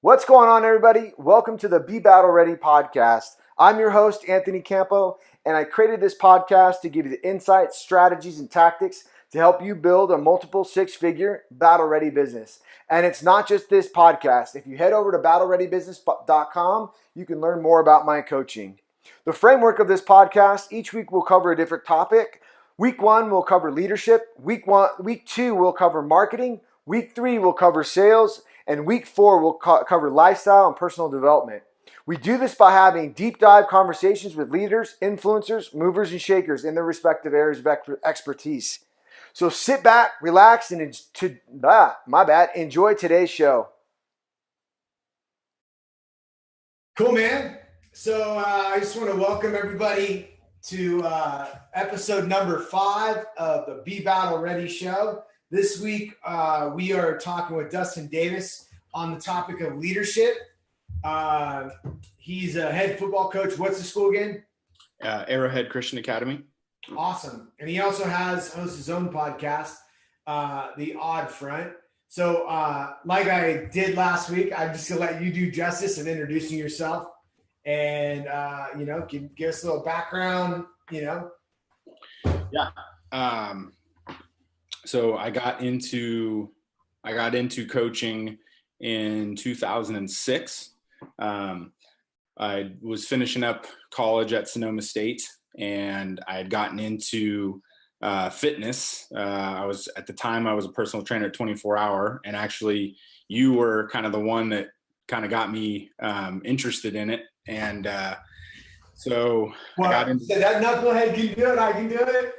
What's going on, everybody? Welcome to the Be Battle Ready podcast. I'm your host, Anthony Campo, and I created this podcast to give you the insights, strategies, and tactics to help you build a multiple six-figure battle-ready business. And it's not just this podcast. If you head over to battlereadybusiness.com, you can learn more about my coaching. The framework of this podcast, each week we'll cover a different topic. Week 1, we'll cover leadership. Week 2, we'll cover marketing. Week 3, we'll cover sales. And week 4, we'll cover lifestyle and personal development. We do this by having deep dive conversations with leaders, influencers, movers, and shakers in their respective areas of expertise. So sit back, relax, and enjoy today's show. Cool, man. So I just want to welcome everybody to episode number 5 of the Be Battle Ready show. This week, we are talking with Dustin Davis on the topic of leadership. He's a head football coach. What's the school again? Arrowhead Christian Academy. Awesome. And he also hosts his own podcast, The Odd Front. So like I did last week, I'm just going to let you do justice in introducing yourself and, give us a little background, Yeah. So I got into coaching in 2006. I was finishing up college at Sonoma State, and I had gotten into fitness. I was a personal trainer at 24 Hour, and actually you were kind of the one that kind of got me interested in it. And so I got into that knucklehead can do it. I can do it.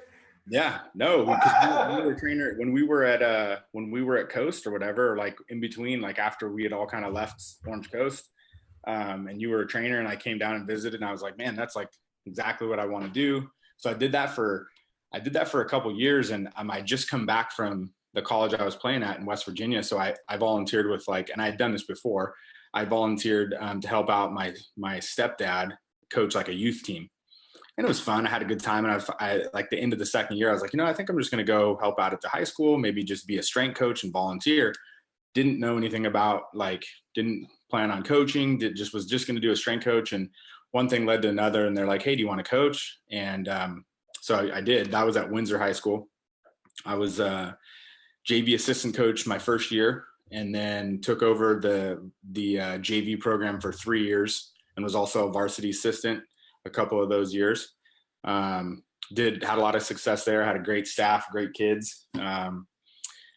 Yeah, no, because we were a trainer when we were at Coast or whatever, like in between, like after we had all kind of left Orange Coast, and you were a trainer, and I came down and visited, and I was like, man, that's like exactly what I want to do. So I did that for a couple years, and I just come back from the college I was playing at in West Virginia. So I volunteered with and I had done this before. I volunteered to help out my stepdad coach like a youth team. And it was fun. I had a good time. And I like the end of the second year, I was like, I think I'm just going to go help out at the high school, maybe just be a strength coach and volunteer. Didn't know anything about, didn't plan on coaching. Was just going to do a strength coach. And one thing led to another. And they're like, hey, do you want to coach? And so I did. That was at Windsor High School. I was a JV assistant coach my first year, and then took over the JV program for 3 years and was also a varsity assistant a couple of those years. Had a lot of success there, had a great staff, great kids. And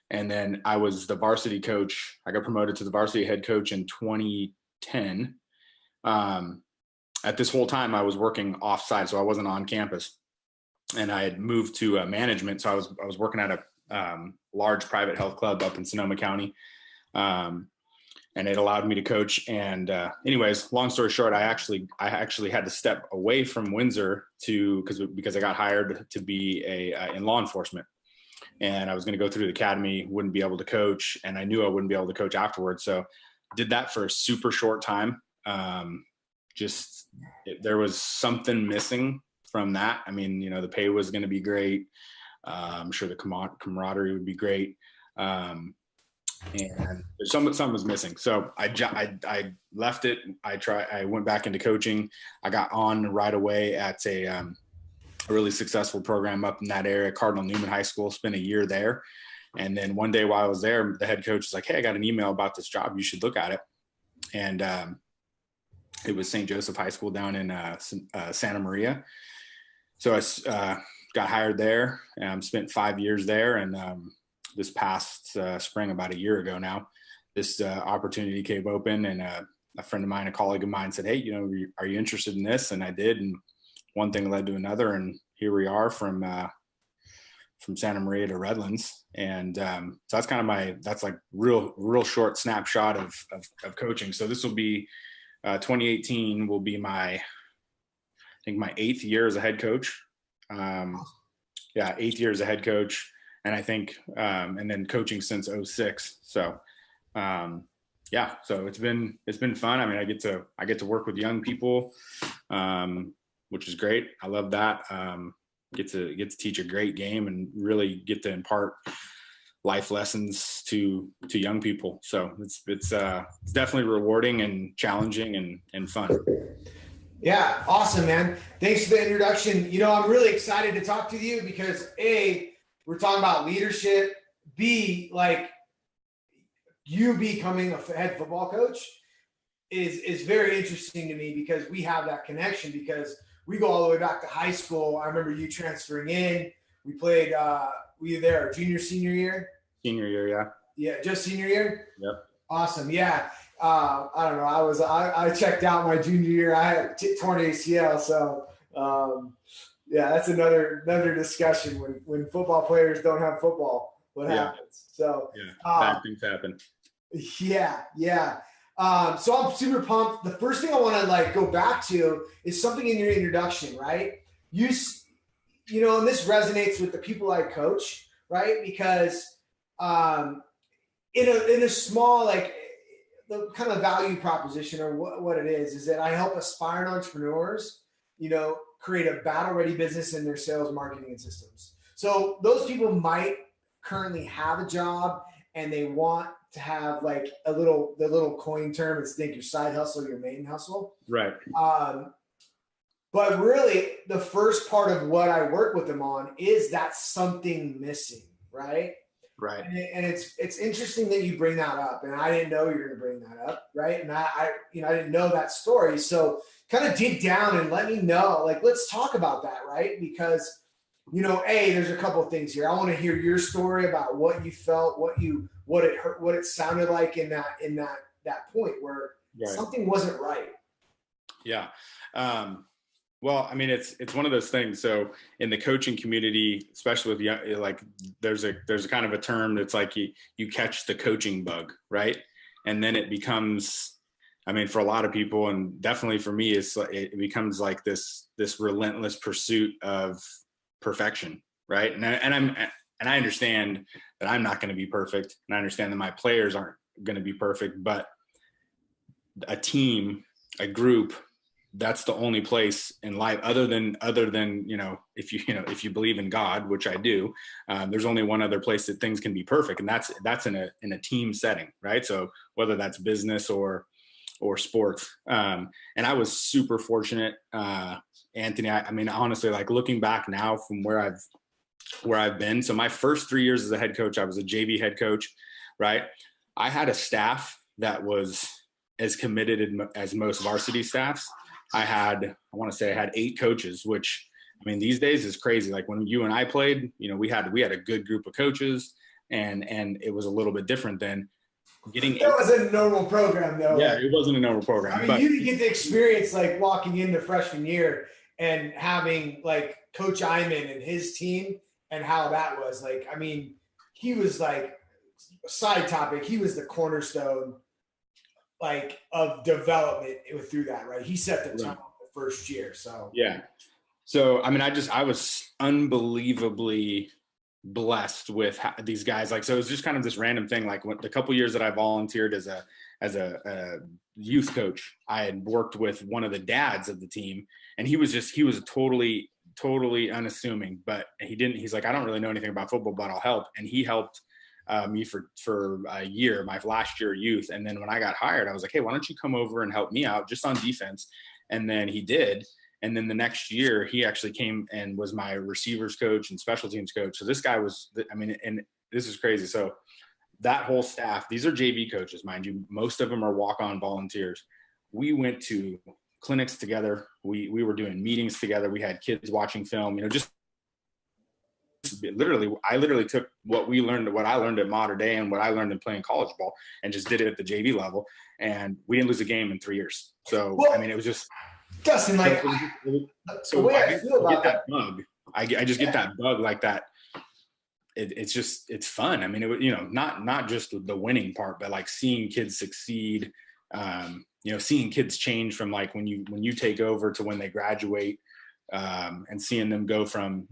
then I was the varsity coach. I got promoted to the varsity head coach in 2010. At this whole time I was working offsite, so I wasn't on campus, and I had moved to management. So I was working at a large private health club up in Sonoma County. And it allowed me to coach. And anyways, long story short, I actually had to step away from Windsor because I got hired to be in law enforcement, and I was going to go through the academy, wouldn't be able to coach, and I knew I wouldn't be able to coach afterwards. So did that for a super short time. There was something missing from that. I mean, the pay was going to be great. I'm sure the camaraderie would be great. And something was missing. So I left it. I went back into coaching. I got on right away at a really successful program up in that area, Cardinal Newman High School, spent a year there. And then one day while I was there, the head coach was like, hey, I got an email about this job. You should look at it. And it was St. Joseph High School down in Santa Maria. So I got hired there, spent 5 years there. And this past spring, about a year ago now, this opportunity came open, and a friend of mine, a colleague of mine, said, hey, are you interested in this? And I did, and one thing led to another, and here we are from Santa Maria to Redlands. And so that's kind of that's like real short snapshot of coaching. So this will be 2018 will be my 8th year as a head coach. 8th year as a head coach. And I think, and then coaching since 2006. So, so it's been fun. I mean, I get to work with young people, which is great. I love that. Get to teach a great game and really get to impart life lessons to young people. So it's definitely rewarding and challenging and fun. Yeah, awesome, man. Thanks for the introduction. I'm really excited to talk to you because A, we're talking about leadership. B, like you becoming a head football coach is very interesting to me because we have that connection because we go all the way back to high school. I remember you transferring in. We played, were you there junior, senior year? Senior year, yeah. Yeah, just senior year? Yep. Awesome. Yeah. I don't know. I checked out my junior year. I had torn ACL. So, yeah, that's another discussion when football players don't have football, what happens? So, bad things happen. Yeah. So I'm super pumped. The first thing I want to go back to is something in your introduction, right? And this resonates with the people I coach, right? Because, in a small, the kind of value proposition or what it is that I help aspiring entrepreneurs, create a battle ready business in their sales, marketing, and systems. So those people might currently have a job and they want to have the little coin term is think your side hustle, your main hustle. Right. But really the first part of what I work with them on is that something missing, right? Right. And it's interesting that you bring that up, and I didn't know you were going to bring that up, right? And I didn't know that story. So kind of dig down and let me know, let's talk about that, right? Because, there's a couple of things here. I want to hear your story about what you felt, what it hurt, what it sounded like in that point where something wasn't right. Yeah. Well, I mean, it's one of those things. So in the coaching community, especially with there's a kind of a term that's like you catch the coaching bug, right? And then it becomes, I mean, for a lot of people, and definitely for me, it becomes like this relentless pursuit of perfection, right? And I understand that I'm not going to be perfect, and I understand that my players aren't going to be perfect, but a team, a group, that's the only place in life other than if you believe in God, which I do, there's only one other place that things can be perfect, and that's in a team setting, right? So whether that's business or sports, and I was super fortunate, Anthony. I mean, honestly, looking back now from where I've been. So my first 3 years as a head coach, I was a JV head coach, right? I had a staff that was as committed as most varsity staffs. I want to say I had 8 coaches, which, I mean, these days is crazy. Like when you and I played, we had a good group of coaches, and it was a little bit different than getting. That wasn't a normal program, though. Yeah, it wasn't a normal program. I mean, you didn't get the experience walking into freshman year and having Coach Iman and his team and how that was. I mean, he was side topic. He was the cornerstone of development through that, right? He set the tone the first year. So yeah. So I mean, I was unbelievably blessed with these guys. So it was just kind of this random thing. The couple years that I volunteered as a youth coach, I had worked with one of the dads of the team, and he was totally unassuming, but he's like, I don't really know anything about football, but I'll help. And he helped me for a year, my last year youth. And then when I got hired, I was like, hey, why don't you come over and help me out just on defense? And then he did. And then the next year he actually came and was my receivers coach and special teams coach. So this guy was, I mean, and this is crazy. So that whole staff, these are JV coaches, mind you, most of them are walk-on volunteers. We went to clinics together. We were doing meetings together. We had kids watching film, just I literally took what I learned at Mater Dei and what I learned in playing college ball and just did it at the JV level. And we didn't lose a game in 3 years. So, I mean, it was just Dustin, so the way I feel about that bug, I just get that bug like that. It's fun. I mean, it was, not just the winning part, but seeing kids succeed, seeing kids change from when you take over to when they graduate, and seeing them go from,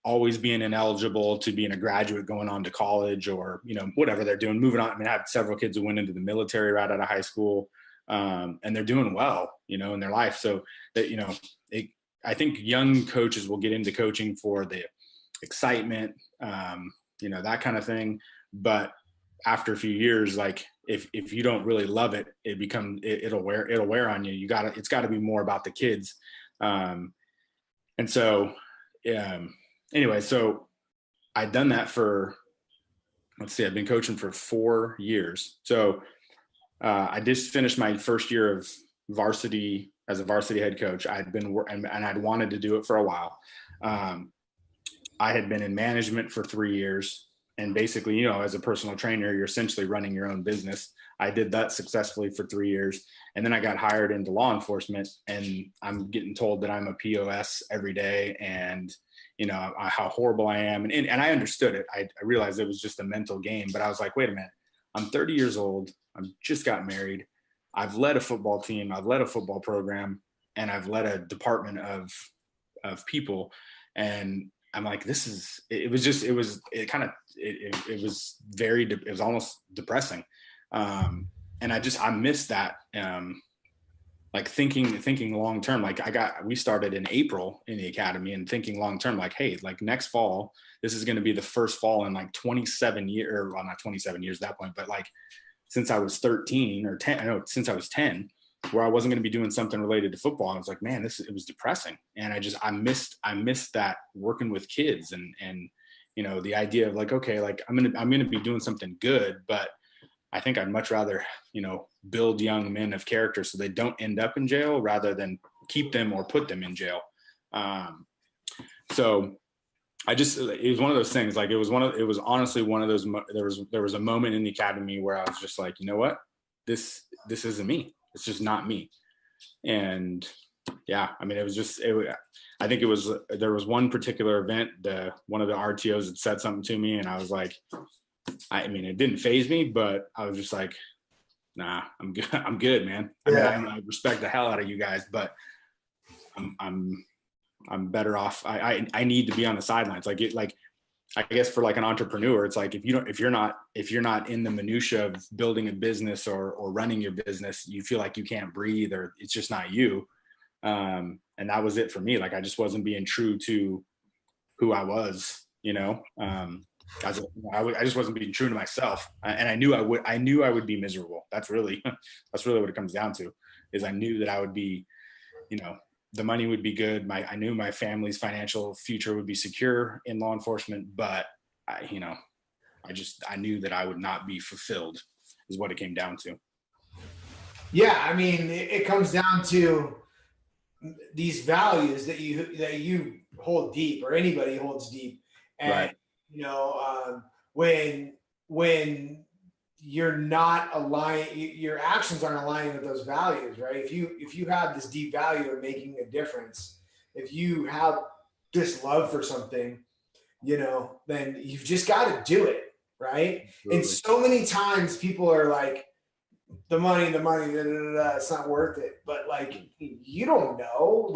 always being ineligible to being a graduate going on to college or, whatever they're doing, moving on. I mean, I have several kids who went into the military right out of high school, and they're doing well, in their life. So that, I think young coaches will get into coaching for the excitement, that kind of thing. But after a few years, like if you don't really love it, it'll wear on you. It's gotta be more about the kids. And so, anyway, so I'd done that for, I've been coaching for 4 years. So I just finished my first year of varsity as a varsity head coach. I'd been and I'd wanted to do it for a while. I had been in management for 3 years, and basically, as a personal trainer, you're essentially running your own business. I did that successfully for 3 years, and then I got hired into law enforcement, and I'm getting told that I'm a POS every day, and how horrible I am. And I understood it. I realized it was just a mental game, but I was like, wait a minute, I'm 30 years old. I've just got married. I've led a football team. I've led a football program, and I've led a department of people. And I'm like, it was almost depressing. And I missed that. Like thinking long term. Like we started in April in the academy, and thinking long term, like, hey, like next fall, this is going to be the first fall in like 27 years, or well, not 27 years at that point, but like since I was 13 or 10, since I was 10, where I wasn't going to be doing something related to football. I was like, man, it was depressing. And I missed that working with kids, and the idea of like, okay, like I'm going to be doing something good, but I think I'd much rather, build young men of character so they don't end up in jail rather than keep them or put them in jail. So it was one of those things. Like it was honestly one of those, there was a moment in the academy where I was just like, you know what, this isn't me. It's just not me. And yeah, I mean, I think there was one particular event, one of the RTOs had said something to me, and I was like, I mean, it didn't faze me, but I was just like, nah, I'm good. I'm good, man. I mean, I respect the hell out of you guys, but I'm better off. I need to be on the sidelines. Like I guess for like an entrepreneur, it's like if you're not in the minutia of building a business or running your business, you feel like you can't breathe, or it's just not you. And that was it for me. Like I just wasn't being true to who I was, I just wasn't being true to myself, and I knew I would be miserable. That's really what it comes down to, is I knew that I would be, the money would be good. I knew my family's financial future would be secure in law enforcement, but I knew that I would not be fulfilled, is what it came down to. Yeah. I mean, it comes down to these values that you hold deep, or anybody holds deep. And, right. When you're not aligned, your actions aren't aligning with those values, right? If you have this deep value of making a difference, if you have this love for something, then you've just got to do it, right? Absolutely. And so many times people are like, the money, it's not worth it. But like, you don't know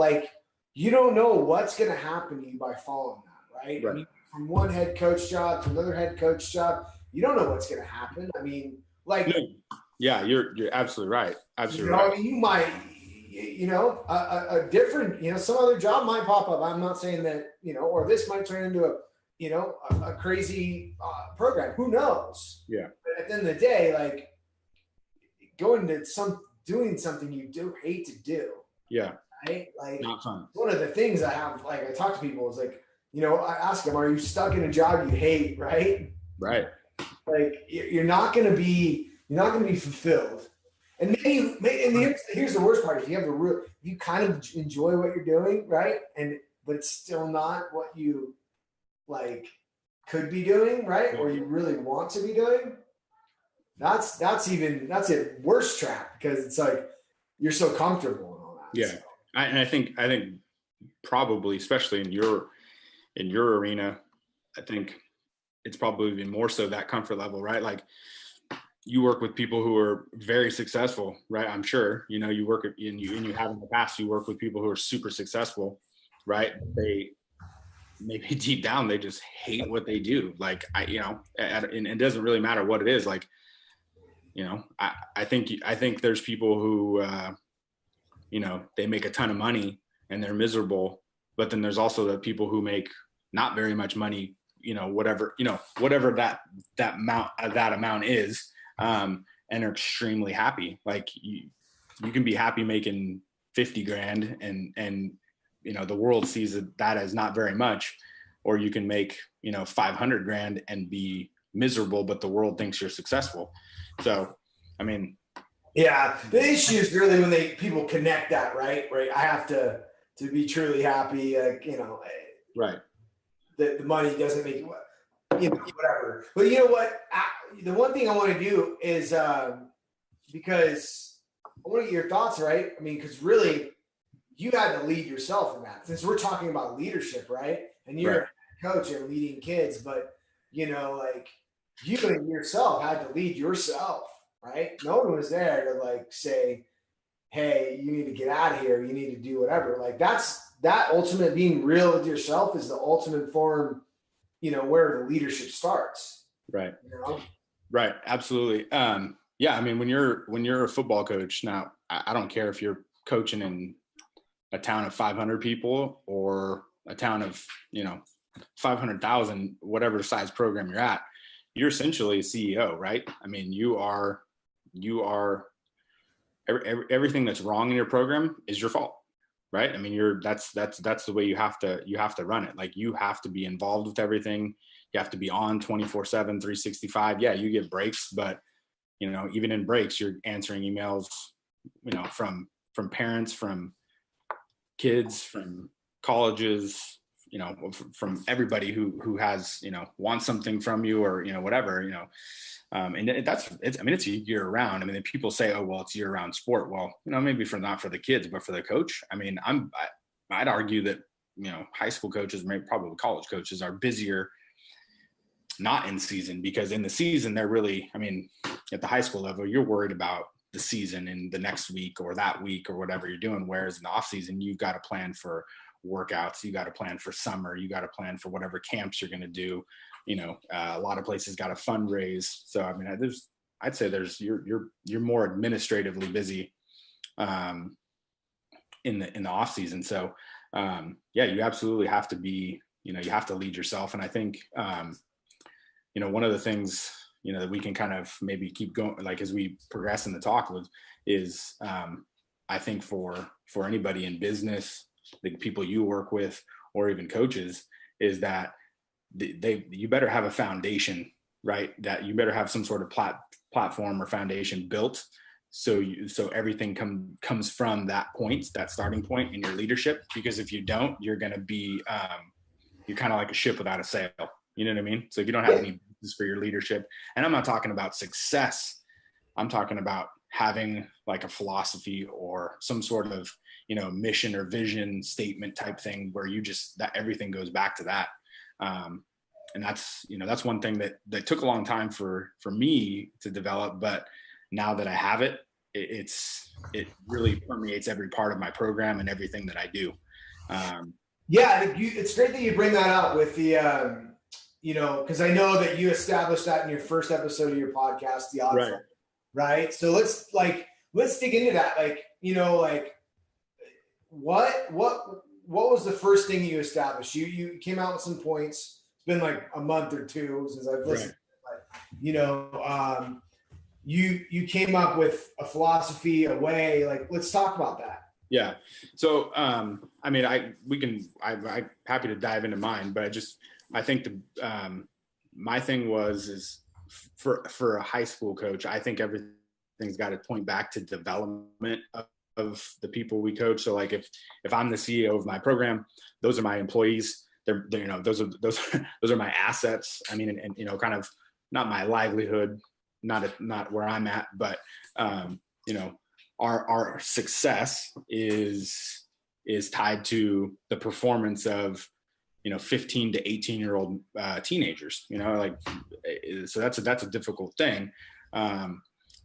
what's going to happen to you by following that, right? Right. I mean, from one head coach job to another head coach job, you don't know what's going to happen. I mean, like, yeah, you're absolutely right. Absolutely right. I mean, you might, a different, some other job might pop up. I'm not saying that, or this might turn into a crazy program. Who knows? Yeah. But at the end of the day, like, going to doing something you do hate to do. Yeah. Right? Like, not fun. One of the things I have, like, I talk to people is like, I ask them, are you stuck in a job you hate? Right. Right. Like, you're not going to be fulfilled. And here's the worst part. If you kind of enjoy what you're doing, right? But it's still not what you like could be doing, right? Or you really want to be doing. That's a worse trap, because it's like you're so comfortable and all that. Yeah. So. I think probably, especially in your arena, I think it's probably even more so that comfort level, right? Like, you work with people who are very successful, right? I'm sure, you work and you have in the past, you work with people who are super successful, right? They maybe deep down, they just hate what they do. Like, and it doesn't really matter what it is. Like, I think there's people who, they make a ton of money and they're miserable, but then there's also the people who make not very much money, whatever that amount is, and are extremely happy. Like you can be happy making 50 grand and the world sees that as not very much, or you can make 500 grand and be miserable, but the world thinks you're successful. So I mean, yeah, the issue is really when people connect that, right? I have to be truly happy, right. The money doesn't make whatever. But you know what? The one thing I want to do is because I want to get your thoughts, right? I mean, because really, you had to lead yourself in that. Since we're talking about leadership, right? And you're a coach and leading kids, but you yourself had to lead yourself, right? No one was there to say, hey, you need to get out of here. You need to do whatever. Like that ultimate being real with yourself is the ultimate form, where the leadership starts. Right. Right. Absolutely. Yeah. I mean, when you're a football coach now, I don't care if you're coaching in a town of 500 people or a town of, 500,000, whatever size program you're at, you're essentially a CEO, right? I mean, you are everything that's wrong in your program is your fault, right? I mean, that's the way you have to run it. Like you have to be involved with everything. You have to be on 24/7, 365. Yeah, you get breaks, but even in breaks, you're answering emails, from parents, from kids, from colleges, from everybody who has, wants something from you or, whatever, and it's year round. I mean, people say, oh, well, it's year round sport. Well, maybe not for the kids, but for the coach. I mean, I'd argue that, high school coaches, maybe probably college coaches are busier not in season, because in the season, they're really, I mean, at the high school level, you're worried about the season and the next week or that week or whatever you're doing. Whereas in the off season, you've got to plan for workouts, you got to plan for summer, you got to plan for whatever camps you're going to do. A lot of places got to fundraise. So, I mean, I'd say you're more administratively busy, in the off season. So, yeah, you absolutely have to be, you have to lead yourself. And I think, one of the things, that we can kind of maybe keep going, like, as we progress in the talk is, I think for anybody in business, the people you work with, or even coaches, is that you better have a foundation, right? That you better have some sort of platform or foundation built. So everything comes from that point, that starting point in your leadership. Because if you don't, you're going to be, you're kind of like a ship without a sail. You know what I mean? So if you don't have any business for your leadership, and I'm not talking about success, I'm talking about having like a philosophy or some sort of, mission or vision statement type thing, where that everything goes back to that. And that's one thing that took a long time for me to develop, but now that I have it, it really permeates every part of my program and everything that I do. It's great that you bring that up with the, because I know that you established that in your first episode of your podcast, the odds, right? So let's dig into that. What was the first thing you established? You came out with some points. It's been like a month or two since I've listened. But, you came up with a philosophy, a way. Like, let's talk about that. Yeah. So, I mean, I'm happy to dive into mine, but I think my thing is for a high school coach, I think everything's got to point back to development of the people we coach. So like if I'm the CEO of my program, those are my employees. They're those are my assets. I mean, and kind of not my livelihood, not where I'm at, but our success is tied to the performance of 15 to 18-year-old teenagers. So that's a difficult thing.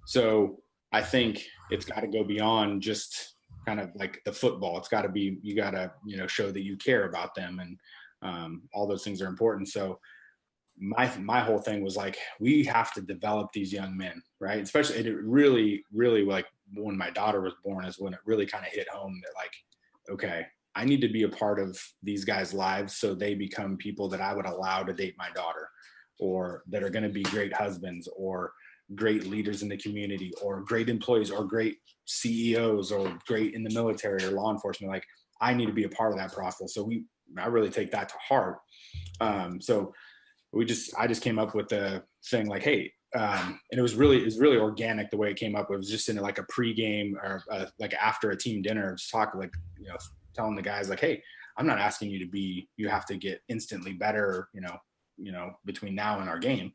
So I think it's got to go beyond just kind of like the football. It's got to be, you got to show that you care about them, and all those things are important. So my whole thing was like, we have to develop these young men, right? Especially it really like when my daughter was born is when it really kind of hit home that like, okay, I need to be a part of these guys' lives so they become people that I would allow to date my daughter, or that are going to be great husbands or great leaders in the community or great employees or great CEOs or great in the military or law enforcement. Like, I need to be a part of that process. So I really take that to heart. So I just came up with the thing like, hey, and it was really organic the way it came up. It was just in like a pregame or like after a team dinner, just talking like, telling the guys like, hey, I'm not asking you have to get instantly better, between now and our game.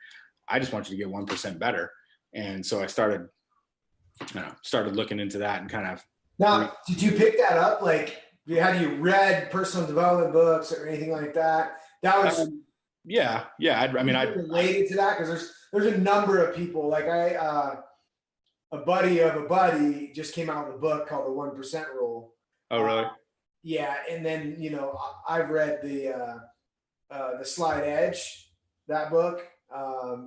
I just want you to get 1% better. And so I started looking into that and kind of. Now, did you pick that up? Like, have you read personal development books or anything like that? That was. Yeah. I related to that, because there's a number of people like a buddy of a buddy just came out with a book called the 1% Rule. Oh, really? Yeah, and then I've read the Slide Edge, that book.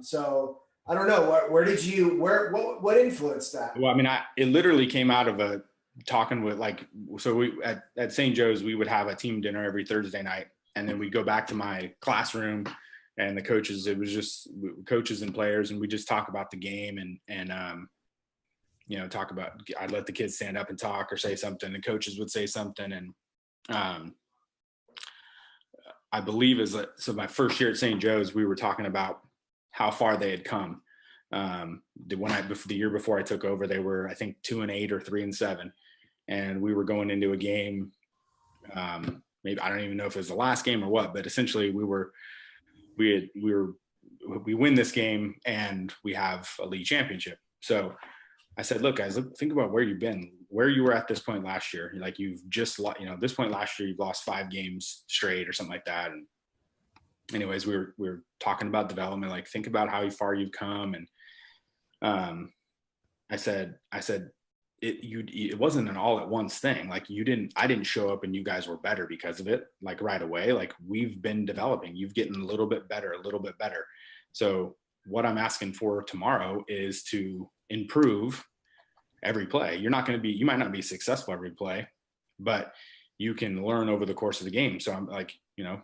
So I don't know what influenced that. Well, it literally came out of talking with we at St. Joe's, we would have a team dinner every Thursday night. And then we'd go back to my classroom and the coaches, it was just coaches and players. And we just talk about the game and talk about, I'd let the kids stand up and talk or say something. The coaches would say something. And I believe so my first year at St. Joe's, we were talking about how far they had come. The year before I took over, they were, I think 2-8 or 3-7. And we were going into a game, maybe I don't even know if it was the last game or what, but essentially we win this game and we have a league championship. So I said, look, guys, think about where you've been, where you were at this point last year. Like, you've just, this point last year, you've lost 5 games straight or something like that. And anyways, we were talking about development, like, think about how far you've come. And I said, it wasn't an all at once thing. Like, I didn't show up and you guys were better because of it, like right away. Like, we've been developing, you've getting a little bit better. So what I'm asking for tomorrow is to improve every play. You might not be successful every play, but you can learn over the course of the game. So I'm like,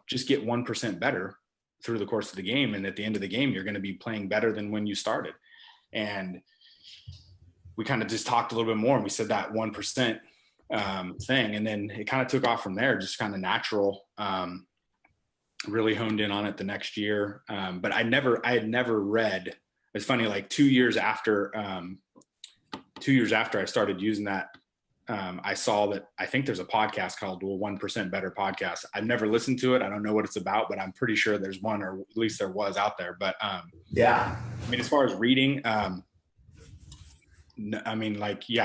just get 1% better through the course of the game. And at the end of the game, you're going to be playing better than when you started. And we kind of just talked a little bit more and we said that 1% thing. And then it kind of took off from there, just kind of natural, really honed in on it the next year. But I had never read, it's funny, like 2 years after I started using that, I saw that I think there's a podcast called 1% Better Podcast. I've never listened to it. I don't know what it's about, but I'm pretty sure there's one, or at least there was out there. But yeah, as far as reading, I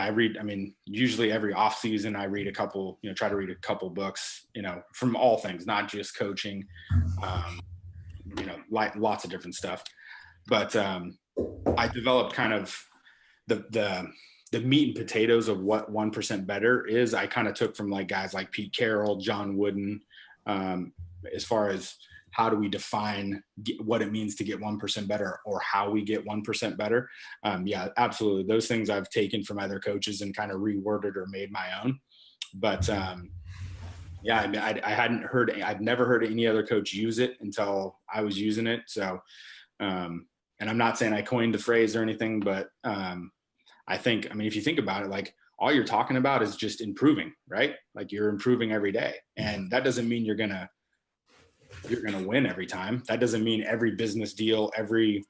read, usually every off season I read a couple, try to read a couple books, from all things, not just coaching, lots of different stuff. But I developed kind of the meat and potatoes of what 1% better is. I kind of took from like guys like Pete Carroll, John Wooden, as far as how do we define what it means to get 1% better, or how we get 1% better. Yeah, absolutely. Those things I've taken from other coaches and kind of reworded or made my own. But I'd never heard any other coach use it until I was using it. So, and I'm not saying I coined the phrase or anything, but I think, if you think about it, like, all you're talking about is just improving, right? Like, you're improving every day. And that doesn't mean you're going to win every time. That doesn't mean every business deal, every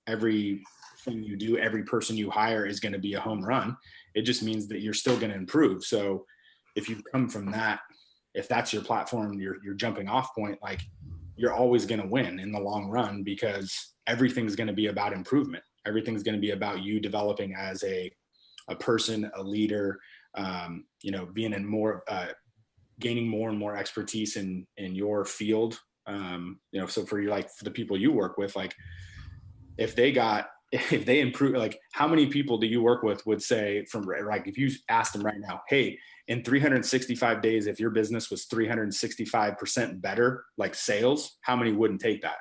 thing you do, every person you hire is going to be a home run. It just means that you're still going to improve. So if you come from that, if that's your platform, your jumping off point, like, you're always going to win in the long run, because everything's going to be about improvement. Everything's going to be about you developing as a person, a leader, being in more, gaining more and more expertise in your field. So for the people you work with, like, if they improve, like, how many people do you work with would say, if you asked them right now, hey, in 365 days, if your business was 365% better, like sales, how many wouldn't take that?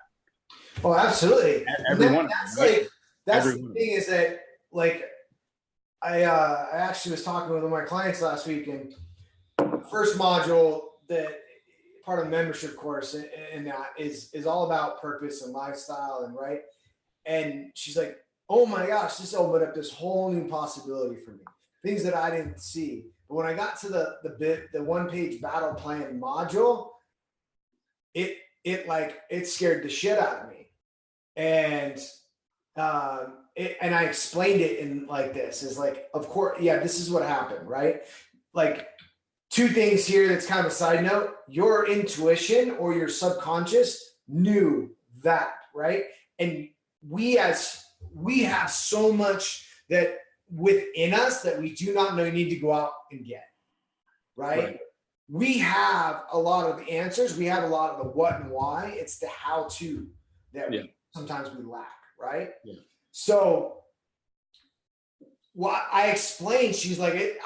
Oh, absolutely. Everyone. That's the thing, is that, like, I actually was talking with one of my clients last week, and first module that part of the membership course and that is all about purpose and lifestyle and right. And she's like, oh my gosh, this opened up this whole new possibility for me. Things that I didn't see. But when I got to the 1-page battle plan module, it scared the shit out of me. And and I explained it in like this is like, of course, yeah, this is what happened, right? Like 2 things here. That's kind of a side note. Your intuition or your subconscious knew that, right? And we have so much that within us that we do not know need to go out and get, right? We have a lot of the answers. We have a lot of the what and why. It's the how to that sometimes we lack, right? Yeah. So what I explained, she's like,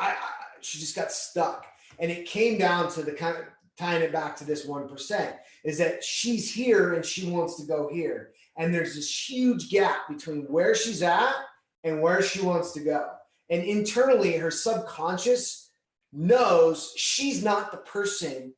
she just got stuck. And it came down to the kind of tying it back to this 1% is that she's here and she wants to go here. And there's this huge gap between where she's at and where she wants to go. And internally, her subconscious knows she's not the person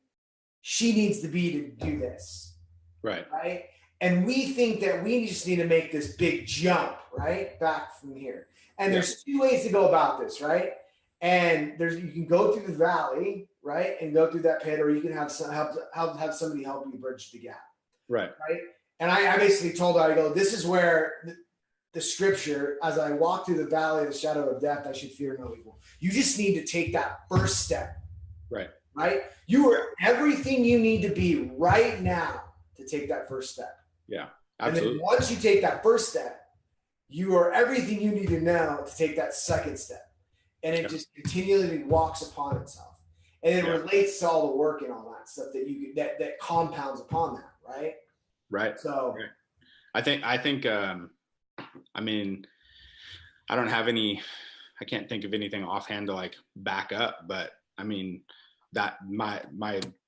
she needs to be to do this. Right. Right. And we think that we just need to make this big jump, right? Back from here. And there's 2 ways to go about this, right? And you can go through the valley, right? And go through that pit, or you can have somebody help you bridge the gap. Right. Right. And I basically told her, I go, this is where the scripture, as I walk through the valley of the shadow of death, I should fear no evil. You just need to take that first step. Right. Right. You are everything you need to be right now to take that first step. Yeah, absolutely. And then once you take that first step, you are everything you need to know to take that second step. And it just continually walks upon itself. And it relates to all the work and all that stuff that compounds upon that, right? Right. So I think I mean, I can't think of anything offhand to like back up, but I mean that my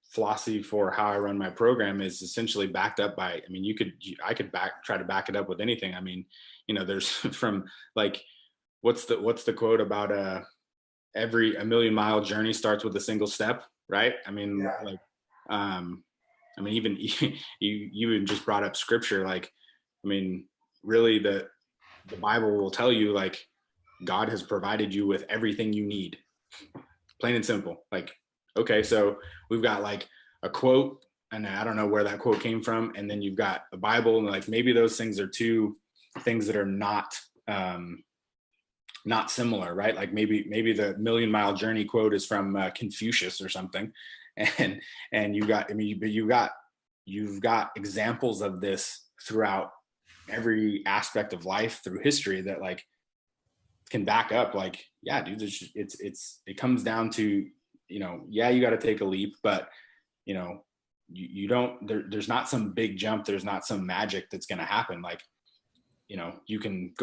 philosophy for how I run my program is essentially backed up by, I mean, I could try to back it up with anything. I mean, there's from like, what's the quote about a million-mile journey starts with a single step, right? I mean, like, I mean, even you even just brought up scripture. Like, I mean, really the Bible will tell you like God has provided you with everything you need, plain and simple. Like, okay, so we've got like a quote, and I don't know where that quote came from, and then you've got a Bible, and like maybe those things are 2 things that are not similar, right? Like maybe the million-mile journey quote is from Confucius or something, and you've got examples of this throughout every aspect of life through history that like can back up like, yeah, dude, it comes down to, you got to take a leap, but you don't, there's not some big jump. There's not some magic that's going to happen. Like, you can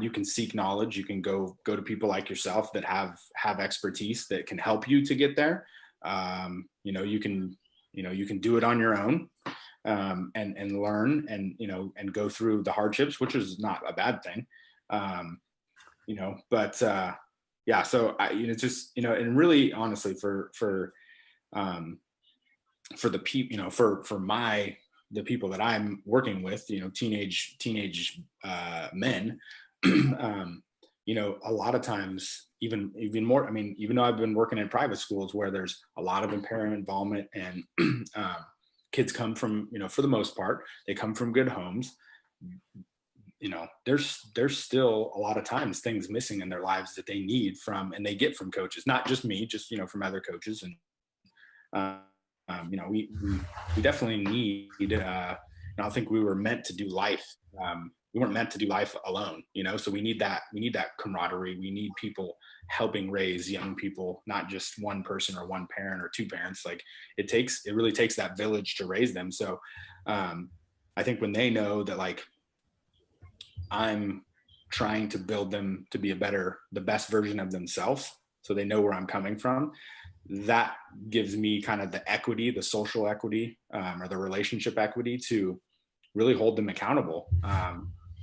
you can seek knowledge. You can go to people like yourself that have expertise that can help you to get there. You can do it on your own, and learn and go through the hardships, which is not a bad thing. But yeah, so it's just, and really honestly for the people, for the people that I'm working with, teenage men, a lot of times, even more, I mean, even though I've been working in private schools where there's a lot of parent involvement and kids come from, for the most part, they come from good homes. There's still a lot of times things missing in their lives that they need and they get from coaches, not just me, just, from other coaches. And, we definitely need, I think we were meant to do life. We weren't meant to do life alone, so we need that camaraderie. We need people helping raise young people, not just one person or one parent or 2 parents. Like it really takes that village to raise them. So, I think when they know that like I'm trying to build them to be the best version of themselves, so they know where I'm coming from, that gives me kind of the equity, the social equity, or the relationship equity to really hold them accountable.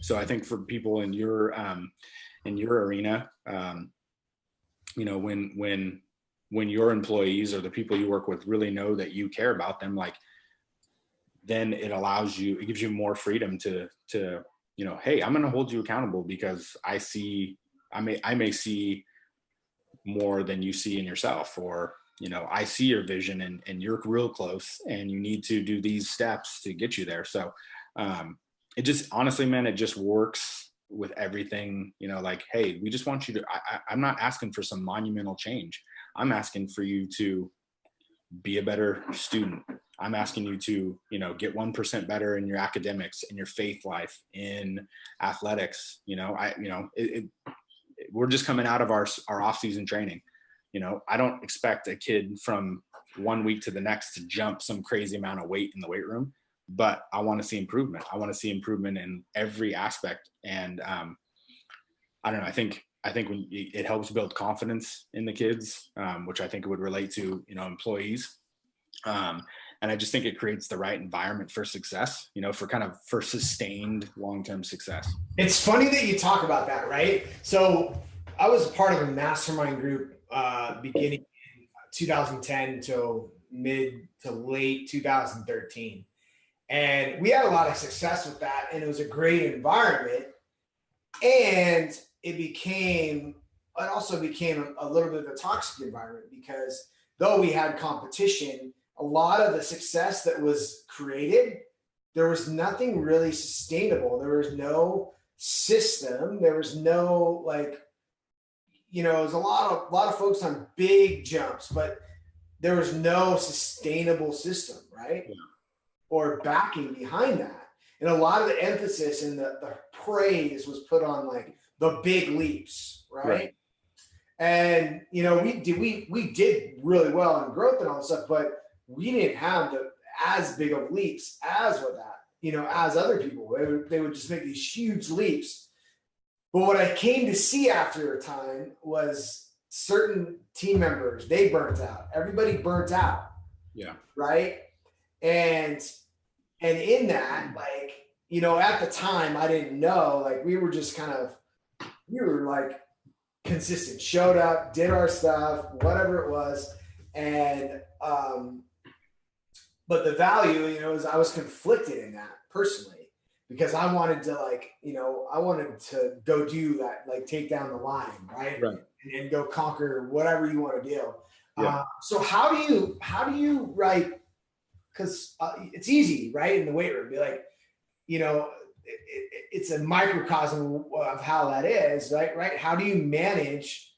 So I think for people in your arena, when when your employees or the people you work with really know that you care about them, like, then it gives you more freedom to, hey, I'm going to hold you accountable because I may see more than you see in yourself, or, I see your vision and you're real close and you need to do these steps to get you there. So, it just, honestly, man, it just works with everything, like, hey, we just want you to, I'm not asking for some monumental change. I'm asking for you to be a better student. I'm asking you to, get 1% better in your academics, in your faith life, in athletics. We're just coming out of our off-season training. I don't expect a kid from 1 week to the next to jump some crazy amount of weight in the weight room, but I want to see improvement. I want to see improvement in every aspect. And I don't know. I think when it helps build confidence in the kids, which I think it would relate to, employees. And I just think it creates the right environment for success, for sustained long-term success. It's funny that you talk about that, right? So I was part of a mastermind group beginning in 2010 till mid to late 2013. And we had a lot of success with that. And it was a great environment. And it also became a little bit of a toxic environment, because though we had competition, a lot of the success that was created, there was nothing really sustainable. There was no system. There was no, it was a lot of folks on big jumps, but there was no sustainable system, right? Yeah. Or backing behind that. And a lot of the emphasis and the praise was put on the big leaps, right? And we did really well in growth and all this stuff, but we didn't have as big of leaps as with that, as other people. They would just make these huge leaps. But what I came to see after a time was certain team members, they burnt out. Everybody burnt out. Yeah. Right. And in that, at the time, I didn't know, we were just consistent, showed up, did our stuff, whatever it was. And, but the value, is I was conflicted in that personally, because I wanted to I wanted to go do that, take down the line, right? And go conquer whatever you want to do. Yeah. So how do you because it's easy, right? In the weight room, be it's a microcosm of how that is, right? How do you manage,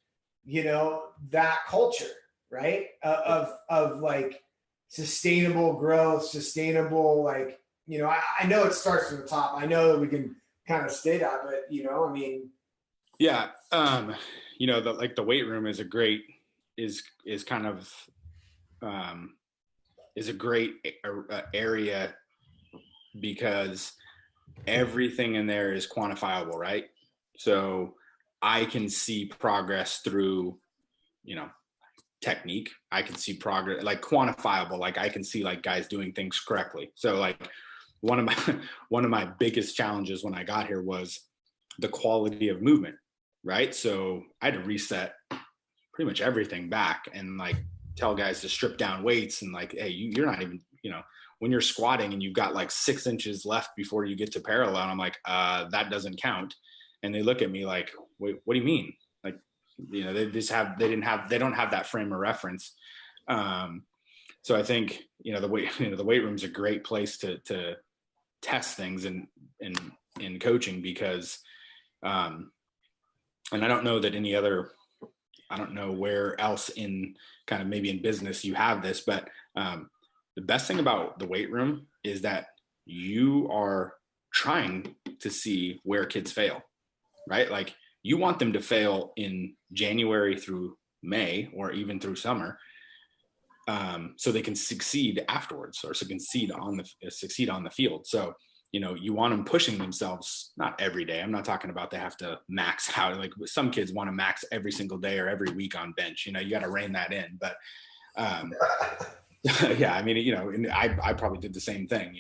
that culture, right? Of sustainable growth, sustainable, I know it starts from the top. I know that we can kind of stay that, but yeah. The weight room is a great area, because everything in there is quantifiable, right? So I can see progress through, technique. I can see progress, quantifiable. I can see guys doing things correctly. So one of my biggest challenges when I got here was the quality of movement, right? So I had to reset pretty much everything back and tell guys to strip down weights and hey, you're not even, when you're squatting and you've got 6 inches left before you get to parallel, I'm that doesn't count. And they look at me wait, what do you mean? They don't have that frame of reference. So I think, the weight room's a great place to test things in coaching, because, and I don't know that I don't know where else in kind of maybe in business you have this, but the best thing about the weight room is that you are trying to see where kids fail, right? You want them to fail in January through May or even through summer, so they can succeed afterwards, or succeed on the field. So, you want them pushing themselves, not every day. I'm not talking about they have to max out. Some kids want to max every single day or every week on bench. You got to rein that in. But yeah, and I probably did the same thing.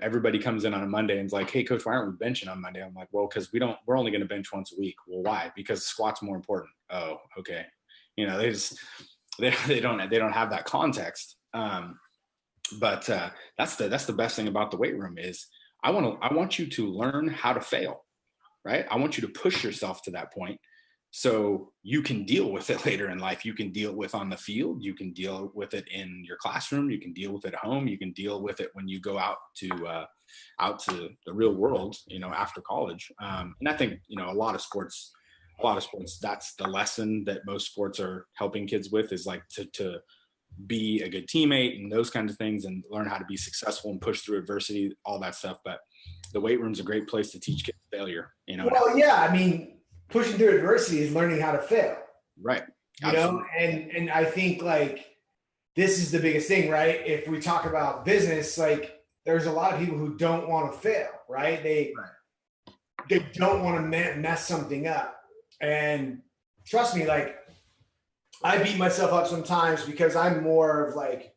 Everybody comes in on a Monday and is like, "Hey, coach, why aren't we benching on Monday?" I'm like, "Well, because we're only going to bench once a week." Well, why? Because squat's more important. Oh, okay. they don't have that context. But that's the best thing about the weight room is I want you to learn how to fail, right? I want you to push yourself to that point so you can deal with it later in life. You can deal with on the field, you can deal with it in your classroom, you can deal with it at home, you can deal with it when you go out to the real world, after college. And I think, a lot of sports, that's the lesson that most sports are helping kids with, is like to be a good teammate and those kinds of things, and learn how to be successful and push through adversity, all that stuff. But the weight room's a great place to teach kids failure, Well, yeah, I mean, pushing through adversity is learning how to fail. Right. And I think like this is the biggest thing, right? If we talk about business, like there's a lot of people who don't want to fail, right? They don't want to mess something up. And trust me, like I beat myself up sometimes because I'm more of like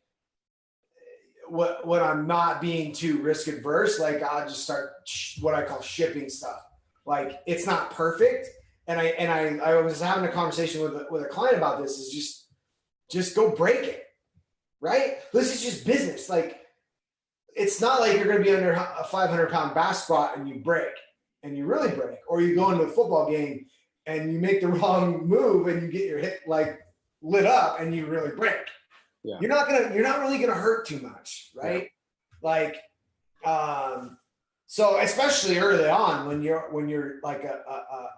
what I'm not being too risk adverse. Like I'll just start what I call shipping stuff. Like it's not perfect. And I was having a conversation with a client about this, is just go break it. Right? This is just business. Like it's not like you're going to be under a 500-pound bass squat and you break and you really break, or you go into a football game and you make the wrong move and you get your hip like lit up and you really break. Yeah. You're not really gonna hurt too much, right? Yeah. Like, so especially early on when you're like a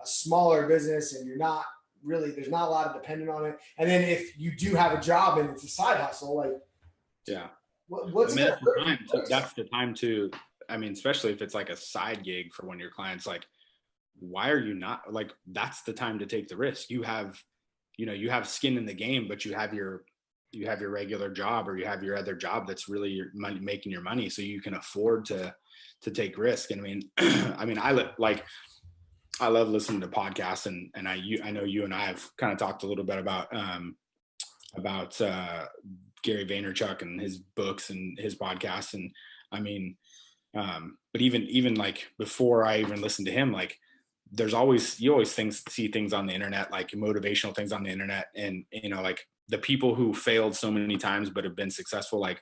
smaller business and you're not really, there's not a lot of dependent on it. And then if you do have a job and it's a side hustle, like, yeah, what's that's the time to, I mean, especially if it's like a side gig for one of your clients, like, why are you not, like, that's the time to take the risk. You have skin in the game, but you have your regular job, or you have your other job that's really your money, making your money, so you can afford to take risk. And I mean, I love listening to podcasts, and I know you and I have kind of talked a little bit about Gary Vaynerchuk and his books and his podcasts. And I mean, but even like before I even listened to him, like you always see things on the internet, like motivational things on the internet, and like the people who failed so many times but have been successful, like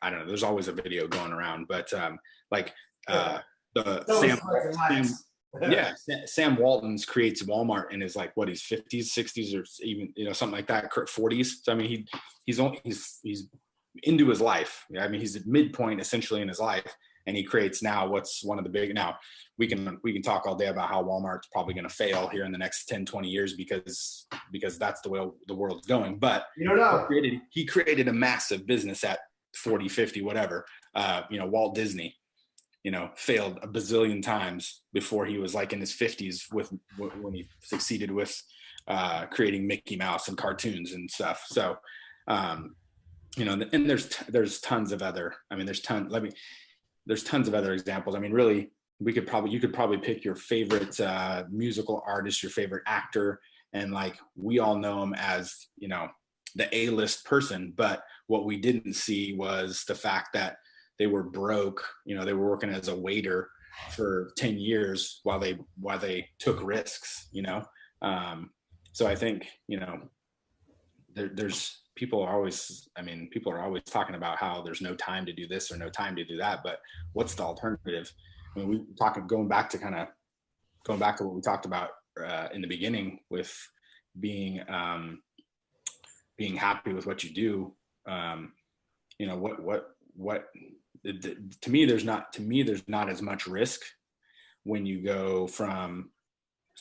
I don't know, there's always a video going around, but Sam Walton's creates Walmart in his like what, he's 50s, 60s, or even something like that, 40s. So I mean, he's into his life. I mean, he's at midpoint essentially in his life, and he creates now what's one of the big, now we can talk all day about how Walmart's probably going to fail here in the next 10, 20 years because that's the way the world's going. But he created a massive business at 40, 50, whatever. Walt Disney, failed a bazillion times before he was like in his 50s when he succeeded with creating Mickey Mouse and cartoons and stuff. So, and there's tons of other, I mean, there's tons of other examples. I mean, really, you could probably pick your favorite musical artist, your favorite actor, and like we all know him as, the A-list person. But what we didn't see was the fact that they were broke. They were working as a waiter for 10 years while they took risks. So I think there's people are always talking about how there's no time to do this or no time to do that, but what's the alternative? I mean, going back to what we talked about in the beginning with being happy with what you do. To me, there's not as much risk when you go from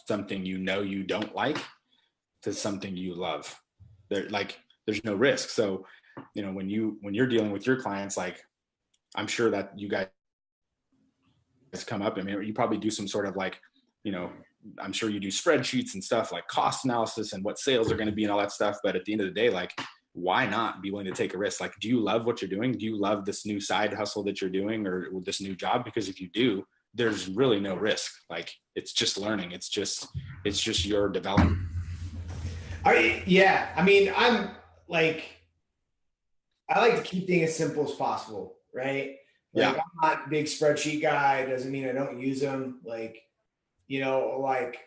something you don't like to something you love. There's no risk. So, when you're dealing with your clients, like, I'm sure that you guys come up, I mean, you probably do some sort of like, I'm sure you do spreadsheets and stuff like cost analysis and what sales are going to be and all that stuff. But at the end of the day, like, why not be willing to take a risk? Like, do you love what you're doing? Do you love this new side hustle that you're doing, or this new job? Because if you do, there's really no risk. Like, it's just learning. It's just your development. I mean, I like to keep things as simple as possible, right? Like, I'm not a big spreadsheet guy. It doesn't mean I don't use them. Like, like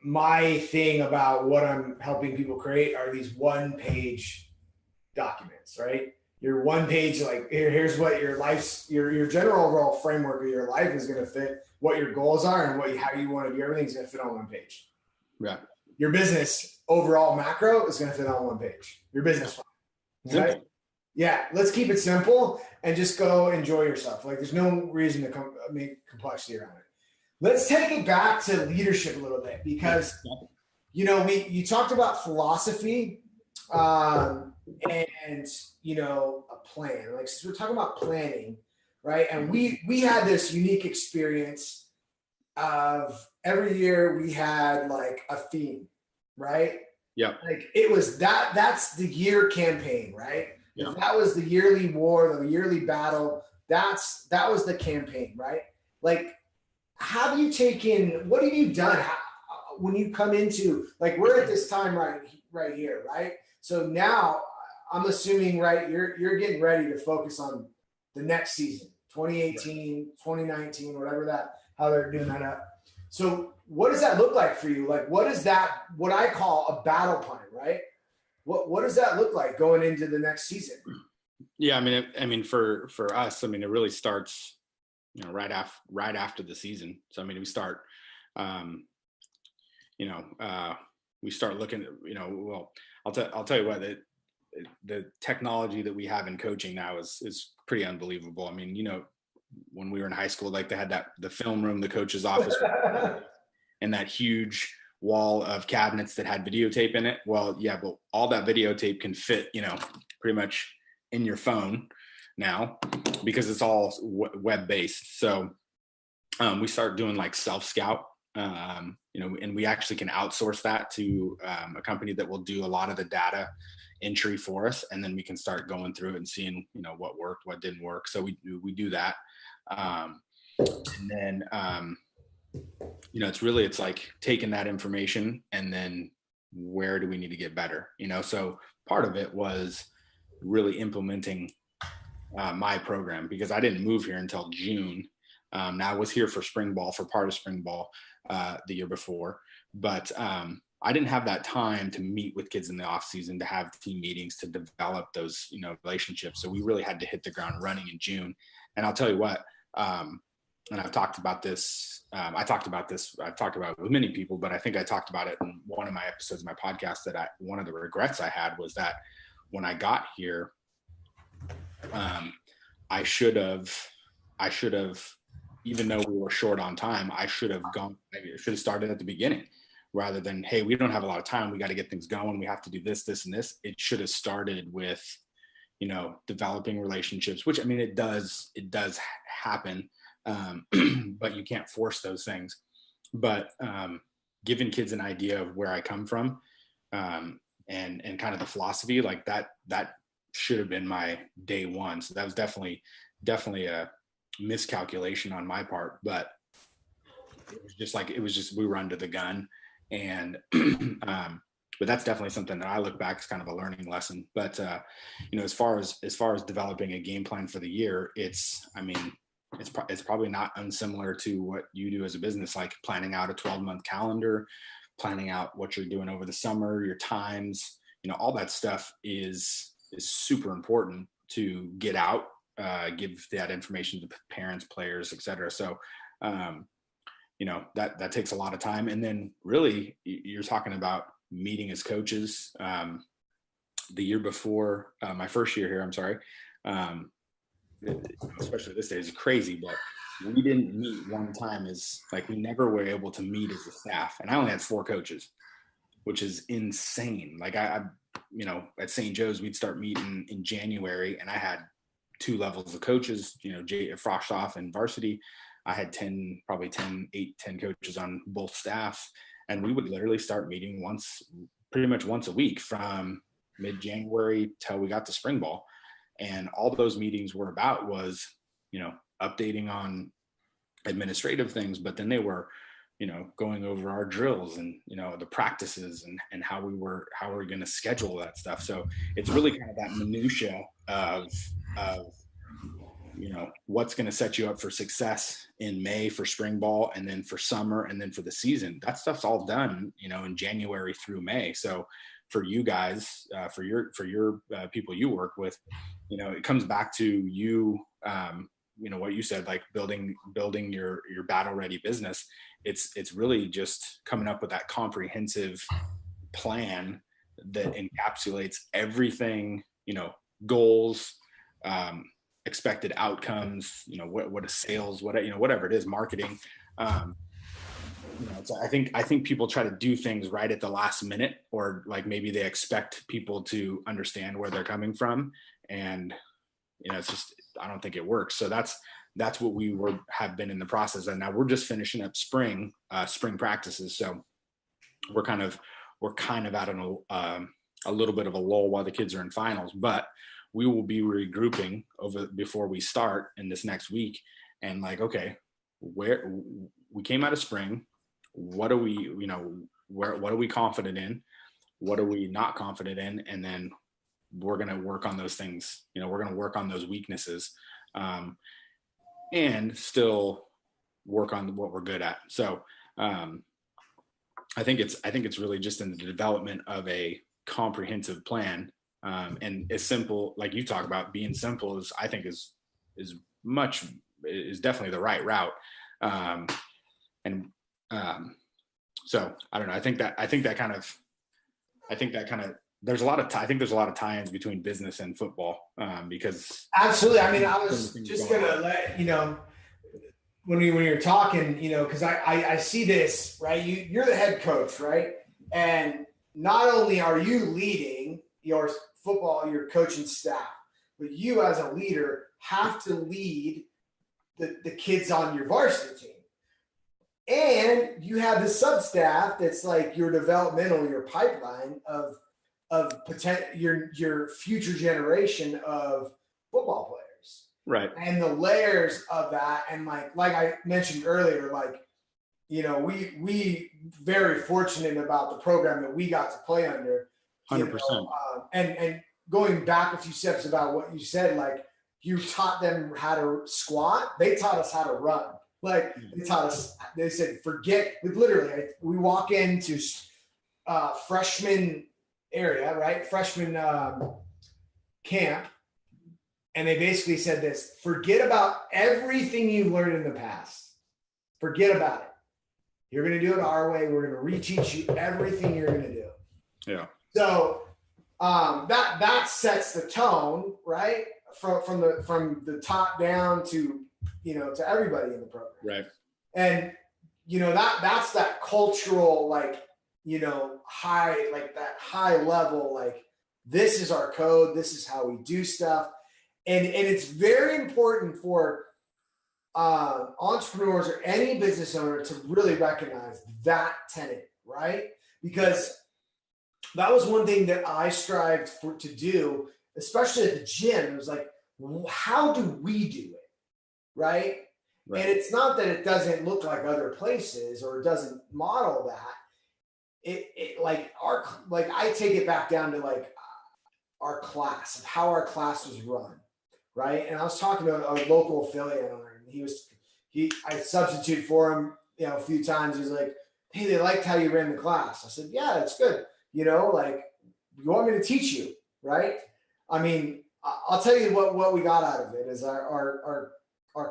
my thing about what I'm helping people create are these 1-page documents, right? Your 1-page, like here's what your life's your general overall framework of your life is going to fit what your goals are and how you want to do everything's going to fit on 1 page. Yeah. Your business overall macro is going to fit on 1 page. Your business plan. Okay? Yeah, let's keep it simple and just go enjoy yourself. Like there's no reason to make complexity around it. Let's take it back to leadership a little bit because, you talked about philosophy and, a plan. Like, since we're talking about planning, right? And we had this unique experience of every year we had like a theme, right? Yeah. Like it was that's the year campaign, right? Yeah. That was the yearly war, the yearly battle. That was the campaign, right? Like, what have you done when you come into, like, we're at this time right here, right? So now I'm assuming, right, you're getting ready to focus on the next season, 2018, 2019, how they're doing that up. So what does that look like for you? Like, what is that, what I call a battle plan, right? What does that look like going into the next season? Yeah. I mean, for us, it really starts, right after the season. So, we start, we start looking at, well, I'll tell you what, the technology that we have in coaching now is pretty unbelievable. When we were in high school, like they had the film room, the coach's office, and that huge wall of cabinets that had videotape in it. Well, yeah, but all that videotape can fit, pretty much in your phone now because it's all web-based. So we start doing like self-scout, and we actually can outsource that to a company that will do a lot of the data entry for us. And then we can start going through it and seeing, what worked, what didn't work. So we do that. And then, it's like taking that information and then where do we need to get better? So part of it was really implementing my program because I didn't move here until June. Now I was here for spring ball, for part of spring ball the year before, but I didn't have that time to meet with kids in the off season, to have team meetings, to develop those, relationships. So we really had to hit the ground running in June. And I'll tell you what, and I've talked about this. I've talked about it with many people, but I think I talked about it in one of my episodes of my podcast that one of the regrets I had was that when I got here, I should have, even though we were short on time, I should have started at the beginning rather than, hey, we don't have a lot of time. We got to get things going. We have to do this, this, and this. It should have started with, developing relationships, which, it does happen. But you can't force those things, but, giving kids an idea of where I come from, and kind of the philosophy like that should have been my day one. So that was definitely a miscalculation on my part, but it was just we run to the gun. And but that's definitely something that I look back as kind of a learning lesson. But as far as developing a game plan for the year, it's probably not unsimilar to what you do as a business, like planning out a 12-month calendar, planning out what you're doing over the summer, your times, all that stuff is super important to get out, give that information to parents, players, et cetera. So, that takes a lot of time. And then really you're talking about meeting as coaches. The year before my first year here, I'm sorry, especially this day is crazy, but we didn't meet one time we never were able to meet as a staff. And I only had 4 coaches, which is insane. Like I at St. Joe's, we'd start meeting in January and I had 2 levels of coaches, Frostoff and varsity. I had 10 coaches on both staffs. And we would literally start meeting pretty much once a week from mid-January till we got to spring ball. And all those meetings were about was, updating on administrative things, but then they were, going over our drills and, the practices and how we're going to schedule that stuff. So it's really kind of that minutia of what's going to set you up for success in May for spring ball, and then for summer, and then for the season. That stuff's all done, in January through May. So for you guys, for your people you work with, it comes back to you, what you said, like building your battle ready business. It's really just coming up with that comprehensive plan that encapsulates everything, goals, expected outcomes, what is sales, whatever it is, marketing. So I think people try to do things right at the last minute, or like maybe they expect people to understand where they're coming from, and it's just, I don't think it works. So that's what we have been in the process, and now we're just finishing up spring practices. So we're kind of at a little bit of a lull while the kids are in finals, but we will be regrouping before we start in this next week, and like, okay, where we came out of spring, what are we, what are we confident in? What are we not confident in? And then we're going to work on those things. We're going to work on those weaknesses, and still work on what we're good at. So I think it's really just in the development of a comprehensive plan. And as simple, like you talk about, being simple is definitely the right route. So I don't know. I think that kind of there's a lot of tie-ins between business and football, because absolutely. I mean, I was just gonna let when you're talking, because I see this, right. You're the head coach, right, and not only are you leading your football, your coaching staff, but you as a leader have to lead the kids on your varsity team. And you have the sub staff that's like your developmental, your pipeline of potential, your future generation of football players. Right. And the layers of that, and like I mentioned earlier, we very fortunate about the program that we got to play under. 100%. And going back a few steps about what you said, like you taught them how to squat, they taught us how to run. Like they said, forget, literally, we walk into freshman area, right? Freshman camp. And they basically said this: forget about everything you've learned in the past. Forget about it. You're going to do it our way. We're going to reteach you everything you're going to do. Yeah. So that sets the tone, right? From the top down to everybody in the program. Right. And that's that cultural, high level, this is our code, this is how we do stuff. And it's very important for entrepreneurs or any business owner to really recognize that tenet, right? Because that was one thing that I strived to do, especially at the gym. It was like, how do we do it? Right? And it's not that it doesn't look like other places or it doesn't model that. I take it back down to our class, of how our class was run, right? And I was talking to a local affiliate owner, and I substituted for him, a few times. He's like, hey, they liked how you ran the class. I said, yeah, that's good. You want me to teach you, right? I mean, I'll tell you what we got out of it is our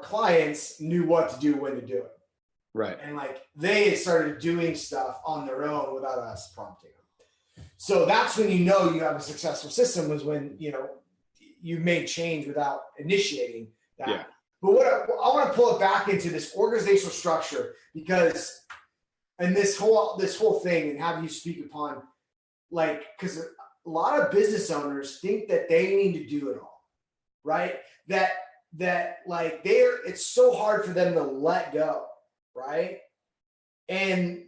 clients knew what to do, when to do it. Right. And they started doing stuff on their own without us prompting them. So that's when you have a successful system, was when, you made change without initiating that. Yeah. But what I want to pull it back into this organizational structure, because, and this whole thing, and have you speak upon, because a lot of business owners think that they need to do it all, right? That it's so hard for them to let go, right? And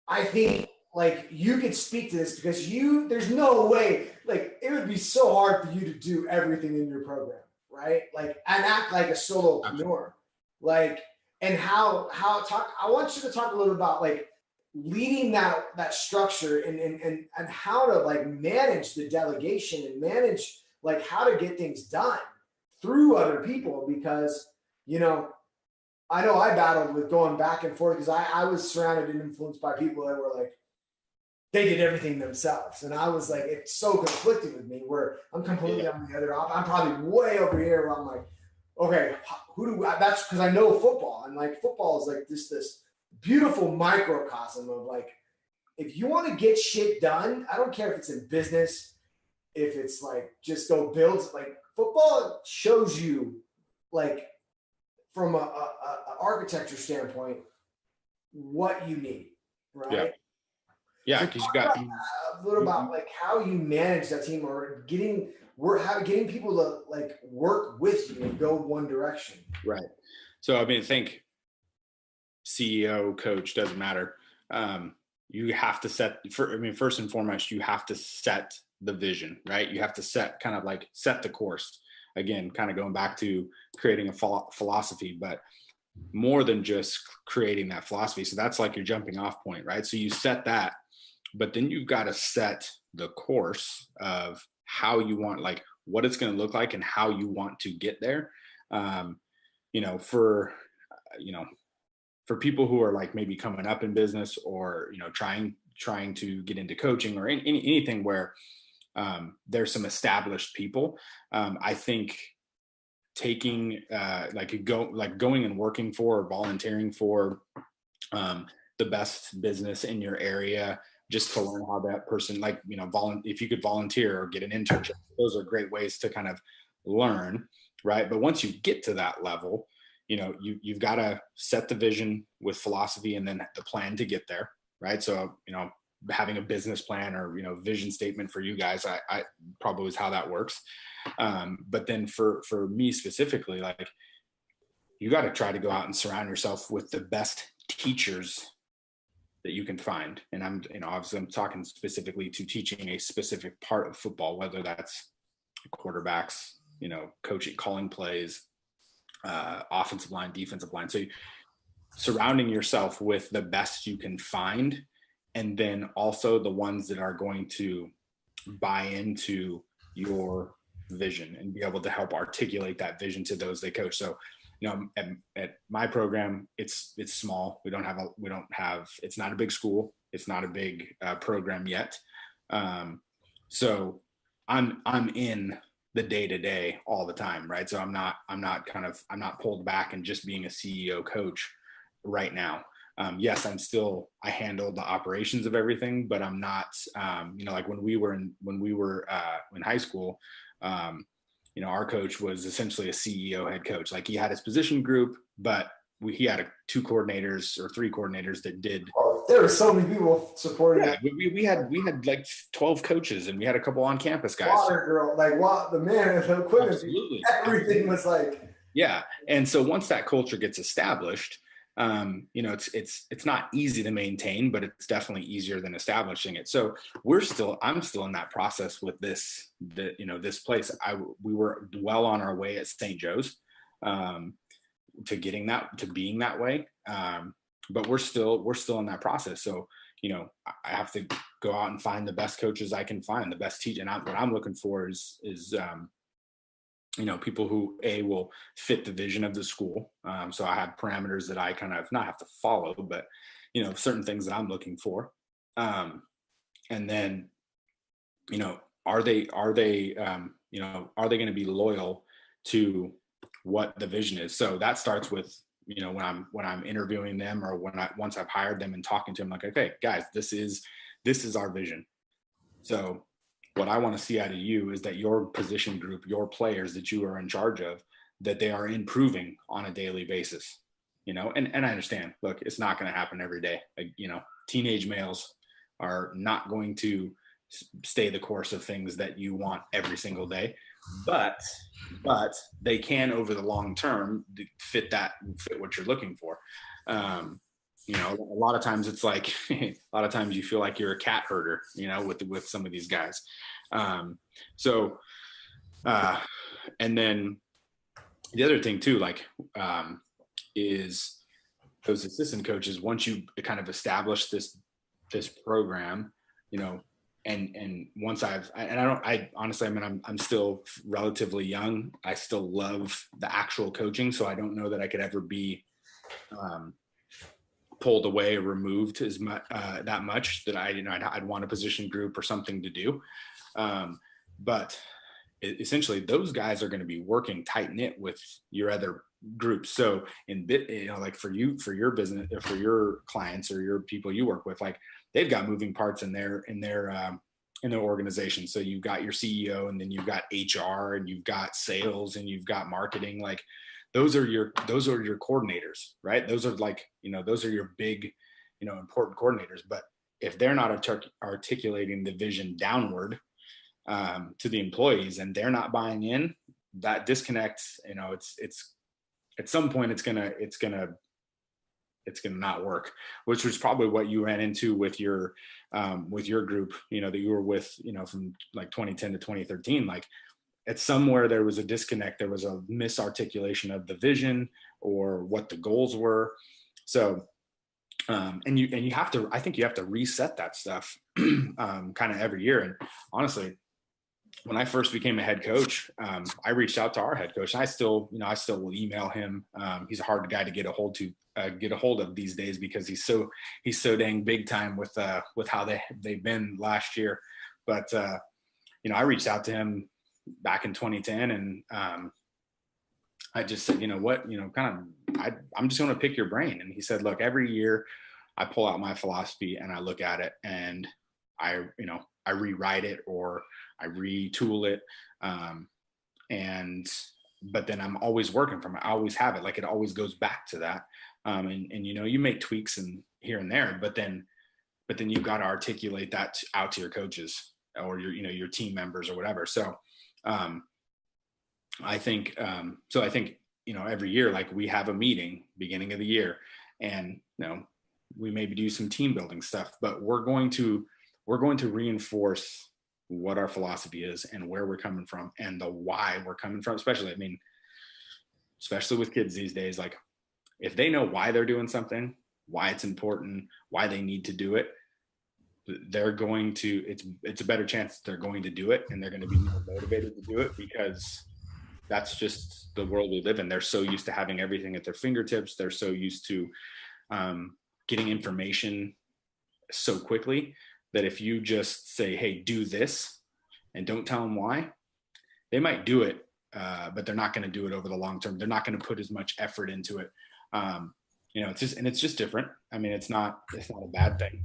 I think you could speak to this, because there's no way, it would be so hard for you to do everything in your program, right? And act like a solopreneur, and I want you to talk a little about leading that structure and how to manage the delegation and manage how to get things done through other people because, you know I battled with going back and forth because I was surrounded and influenced by people that were like, they did everything themselves. And I was like, it's so conflicted with me where I'm completely on the other I'm probably way over here where I'm like, okay, that's because I know football. And like football is like this beautiful microcosm of like, if you want to get shit done, I don't care if it's in business, if it's like just go build, like football shows you like from a architecture standpoint what you need, right? Yeah, because you got a little about like how you manage that team or getting people to like work with you and go one direction. Right. So I mean, I think CEO, coach, doesn't matter. You have to first and foremost, you have to set the vision, right? You have to set the course. Again, kind of going back to creating a philosophy, but more than just creating that philosophy. So that's like your jumping off point, right? So you set that, but then you've got to set the course of how you want, like what it's going to look like and how you want to get there. For people who are like maybe coming up in business or, trying to get into coaching or anything where there's some established people. I think taking going and working for or volunteering for the best business in your area just to learn how that person, if you could volunteer or get an internship, those are great ways to kind of learn, right? But once you get to that level, you've got to set the vision with philosophy and then the plan to get there, right? So, having a business plan or, vision statement for you guys, I probably is how that works. But then for me specifically, like you got to try to go out and surround yourself with the best teachers that you can find. And obviously I'm talking specifically to teaching a specific part of football, whether that's quarterbacks, coaching, calling plays, offensive line, defensive line. So surrounding yourself with the best you can find, and then also the ones that are going to buy into your vision and be able to help articulate that vision to those they coach. So, at my program, it's small. We don't have, it's not a big school. It's not a big program yet. So I'm in the day-to-day all the time, right? So I'm not pulled back and just being a CEO coach right now. Yes, I handle the operations of everything, but I'm not, like when we were in high school, our coach was essentially a CEO head coach. Like he had his position group, but he had 2 coordinators or 3 coordinators that did. Oh, there were so many people supporting. Yeah, we had like 12 coaches, and we had a couple on campus guys. Water girl, the man, the equipment, absolutely, everything was like. Yeah, and so once that culture gets established, it's not easy to maintain, but it's definitely easier than establishing it. So I'm still in that process with this place. We were well on our way at St. Joe's, to getting that, to being that way. But we're still in that process. So, I have to go out and find the best coaches I can find, the best teach. And what I'm looking for is people who will fit the vision of the school. So I have parameters that I kind of not have to follow, but, certain things that I'm looking for. And then, are they going to be loyal to what the vision is? So that starts with, when I'm interviewing them, or once I've hired them and talking to them, like, okay, guys, this is our vision. So what I want to see out of you is that your position group, your players that you are in charge of, that they are improving on a daily basis, and I understand, look, it's not going to happen every day. Like, teenage males are not going to stay the course of things that you want every single day, but they can, over the long term, fit what you're looking for. A lot of times it's like, a lot of times you feel like you're a cat herder, with some of these guys. And then the other thing too, is those assistant coaches, once you kind of establish this program, and once I honestly, I mean, I'm still relatively young. I still love the actual coaching. So I don't know that I could ever be, pulled away or removed as much, that much that I'd want a position group or something to do. But essentially those guys are going to be working tight knit with your other groups. So like for your business, for your clients or your people you work with, like they've got moving parts in their organization. So you've got your CEO, and then you've got HR, and you've got sales, and you've got marketing. Like those are your coordinators, right? Those are like, those are your big, important coordinators. But if they're not articulating the vision downward, to the employees, and they're not buying in, that disconnect, it's at some point it's gonna not work, which was probably what you ran into with your group, that you were with, from like 2010 to 2013. Like at somewhere there was a disconnect, there was a misarticulation of the vision or what the goals were. So and you have to, I think you have to reset that stuff kind of every year. And honestly, when I first became a head coach, I reached out to our head coach, and I still will email him. He's a hard guy to get a hold of these days, because he's so dang big time with how they've been last year. But I reached out to him back in 2010, and I just said, I'm just going to pick your brain. And he said, look, every year I pull out my philosophy and I look at it, and I rewrite it or I retool it. But then I'm always working from it. I always have it. Like it always goes back to that. And you make tweaks and here and there, but then you've got to articulate that out to your coaches or your team members or whatever. So, I think every year, like we have a meeting beginning of the year, and, we maybe do some team building stuff, but we're going to reinforce what our philosophy is and where we're coming from and the why we're coming from. Especially with kids these days, like if they know why they're doing something, why it's important, why they need to do it, it's a better chance they're going to do it, and they're going to be more motivated to do it, because that's just the world we live in. They're so used to having everything at their fingertips. They're so used to getting information so quickly that if you just say, hey, do this, and don't tell them why, they might do it, but they're not going to do it over the long term. They're not going to put as much effort into it. It's just different. I mean, it's not a bad thing.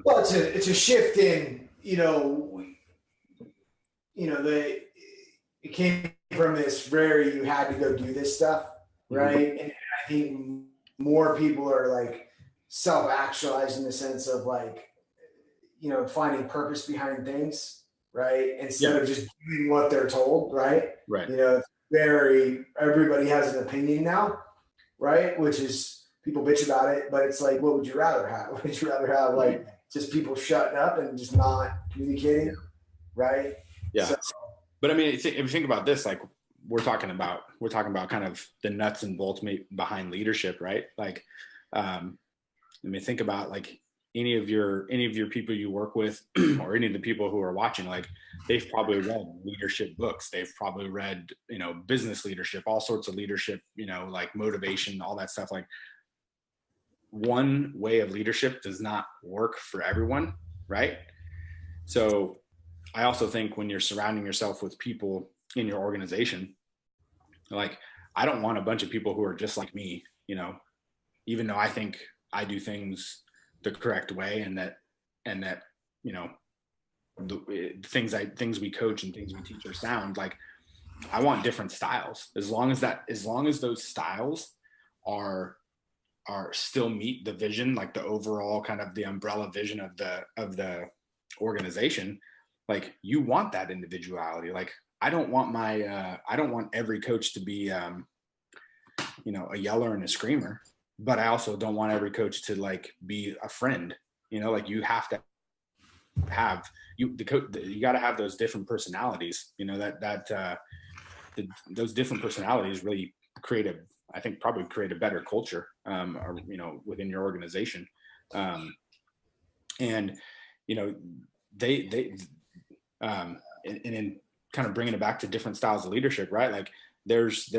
Well, it's a shift in, it came from this very, you had to go do this stuff, right? Mm-hmm. And I think more people are like self-actualized in the sense of like, finding purpose behind things, right? Instead of just doing what they're told, right? Right. Everybody has an opinion now, right? Which is, people bitch about it, but it's like, what would you rather have? Would you rather have like just people shutting up and just not communicating, right? Yeah. But I mean, if you think about this, like we're talking about kind of the nuts and bolts behind leadership, right? Like, think about like any of your people you work with or any of the people who are watching, like they've probably read leadership books. They've probably read, business leadership, all sorts of leadership, like motivation, all that stuff. Like one way of leadership does not work for everyone, right? So I also think when you're surrounding yourself with people in your organization, like I don't want a bunch of people who are just like me, even though I think I do things the correct way, and that the things we coach and things we teach are sound. Like I want different styles, as long as those styles are still meet the vision, like the overall kind of the umbrella vision of the organization. Like you want that individuality. Like I don't want every coach to be a yeller and a screamer, but I also don't want every coach to like be a friend. Like you have to have you got to have those different personalities. Those different personalities really create a better culture, within your organization. And and in kind of bringing it back to different styles of leadership, right? Like there's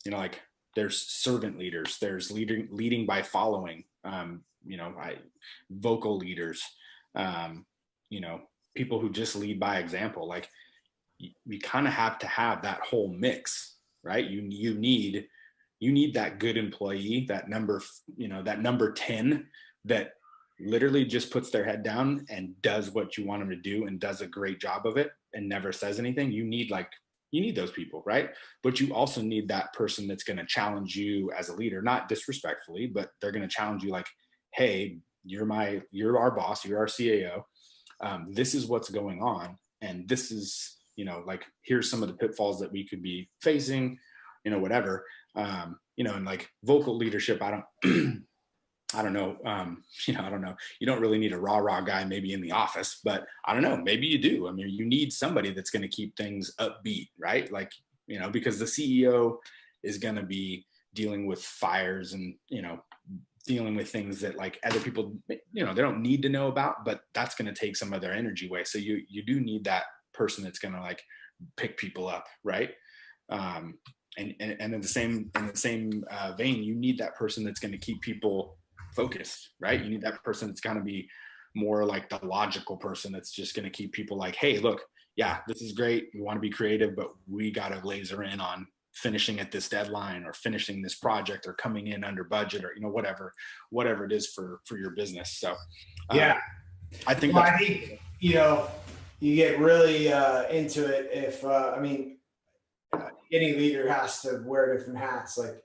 like there's servant leaders, there's leading by following, vocal leaders, people who just lead by example. Like you kind of have to have that whole mix, right? You need that good employee, that number 10 that literally just puts their head down and does what you want them to do and does a great job of it and never says anything. You need those people, right? But you also need that person that's going to challenge you as a leader, not disrespectfully, but they're going to challenge you like, hey, you're our boss, you're our CAO. This is what's going on. And this is, here's some of the pitfalls that we could be facing, whatever. And like vocal leadership, I don't know. I don't know. You don't really need a rah guy maybe in the office, but I don't know. Maybe you do. I mean, you need somebody that's going to keep things upbeat, right? Like, because the CEO is going to be dealing with fires and, dealing with things that like other people, they don't need to know about, but that's going to take some of their energy away. So you do need that person that's going to like pick people up, right? And in the same vein, you need that person that's going to keep people focused, right? You need that person that's going to be more like the logical person that's just going to keep people like, hey, look, yeah, this is great. We want to be creative, but we got to laser in on finishing at this deadline or finishing this project or coming in under budget or, whatever it is for your business. So yeah, I think, you get really into it if, any leader has to wear different hats, like,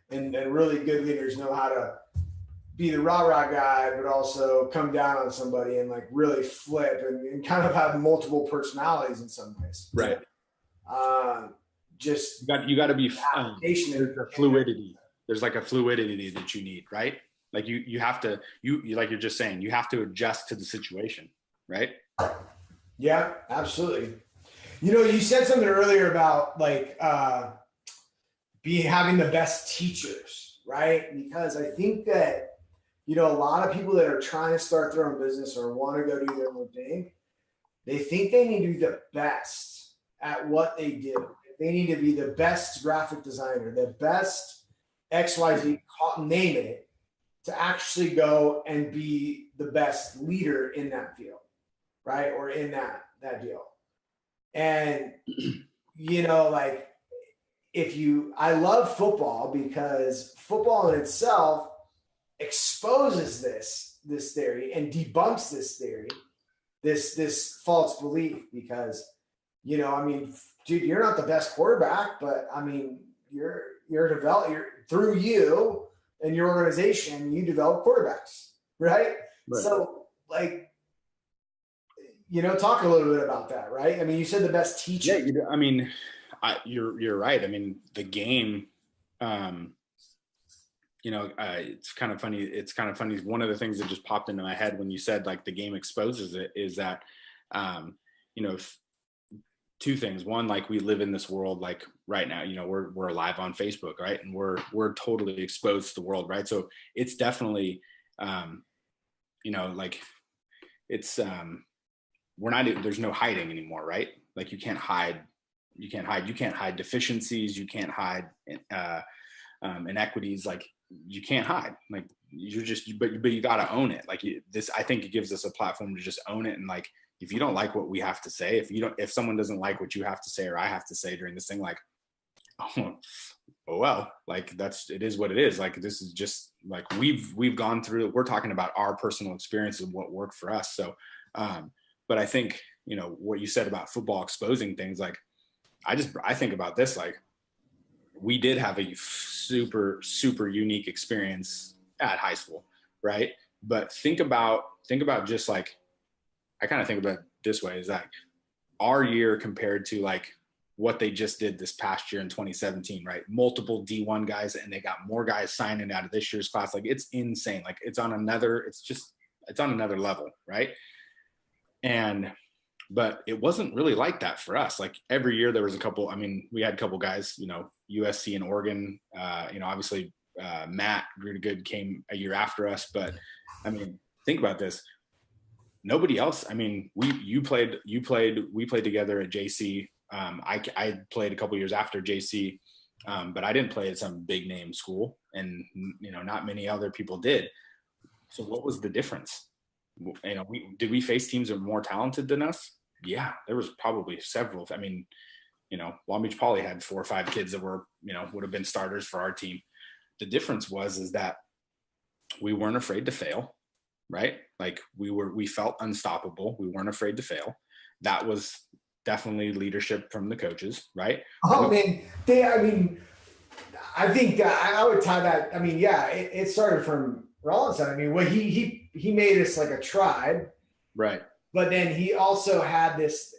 and really good leaders know how to be the rah-rah guy, but also come down on somebody and like really flip and kind of have multiple personalities in some ways. Right. Just you got to be there's a fluidity. There's like a fluidity that you need, right? Like you have to, like you're just saying, you have to adjust to the situation, right? Yeah, absolutely. You said something earlier about like having the best teachers, right? Because I think that, a lot of people that are trying to start their own business or want to go do their own thing, they think they need to be the best at what they do. They need to be the best graphic designer, the best XYZ, name it, to actually go and be the best leader in that field, right? Or in that deal. And, like I love football because football in itself exposes this theory and debunks this theory, this false belief, because, dude, you're not the best quarterback, but you're through you and your organization, you develop quarterbacks, right? So like, talk a little bit about that, right? I mean, you said the best teacher. Yeah, you're right. I mean, the game, it's kind of funny. One of the things that just popped into my head when you said like the game exposes it is that, two things. One, like we live in this world, like right now, we're live on Facebook, right? And we're totally exposed to the world, right? So it's definitely, like it's, there's no hiding anymore, right? Like you can't hide deficiencies. You can't hide, inequities. Like you can't hide, like but you got to own it. Like I think it gives us a platform to just own it. And like, if you don't like what we have to say, if someone doesn't like what you have to say or I have to say during this thing, like, oh well, like it is what it is. Like, this is just like, we've gone through it. We're talking about our personal experience and what worked for us. So, but I think, what you said about football exposing things, like, I think about this, like, we did have a super, super unique experience at high school. Right. But think about just like, I kind of think about it this way, is like our year compared to like what they just did this past year in 2017, right? Multiple D1 guys, and they got more guys signing out of this year's class. Like, it's insane. Like it's on another level. Right. But it wasn't really like that for us. Like every year there was we had a couple guys, USC and Oregon, obviously Matt Good came a year after us. But think about this. nobody else. I mean, we played together at JC. I played a couple years after JC, but I didn't play at some big name school, and not many other people did. So what was the difference? Did we face teams that were more talented than us? Yeah, there was probably several. I mean, Long Beach Poly had 4 or 5 kids that were, would have been starters for our team. The difference is that we weren't afraid to fail, right? Like we felt unstoppable. We weren't afraid to fail. That was definitely leadership from the coaches, right? Oh man, I think I would tie that. I mean, yeah, it started from Rawlinson. I mean, he made us like a tribe, right? But then he also had this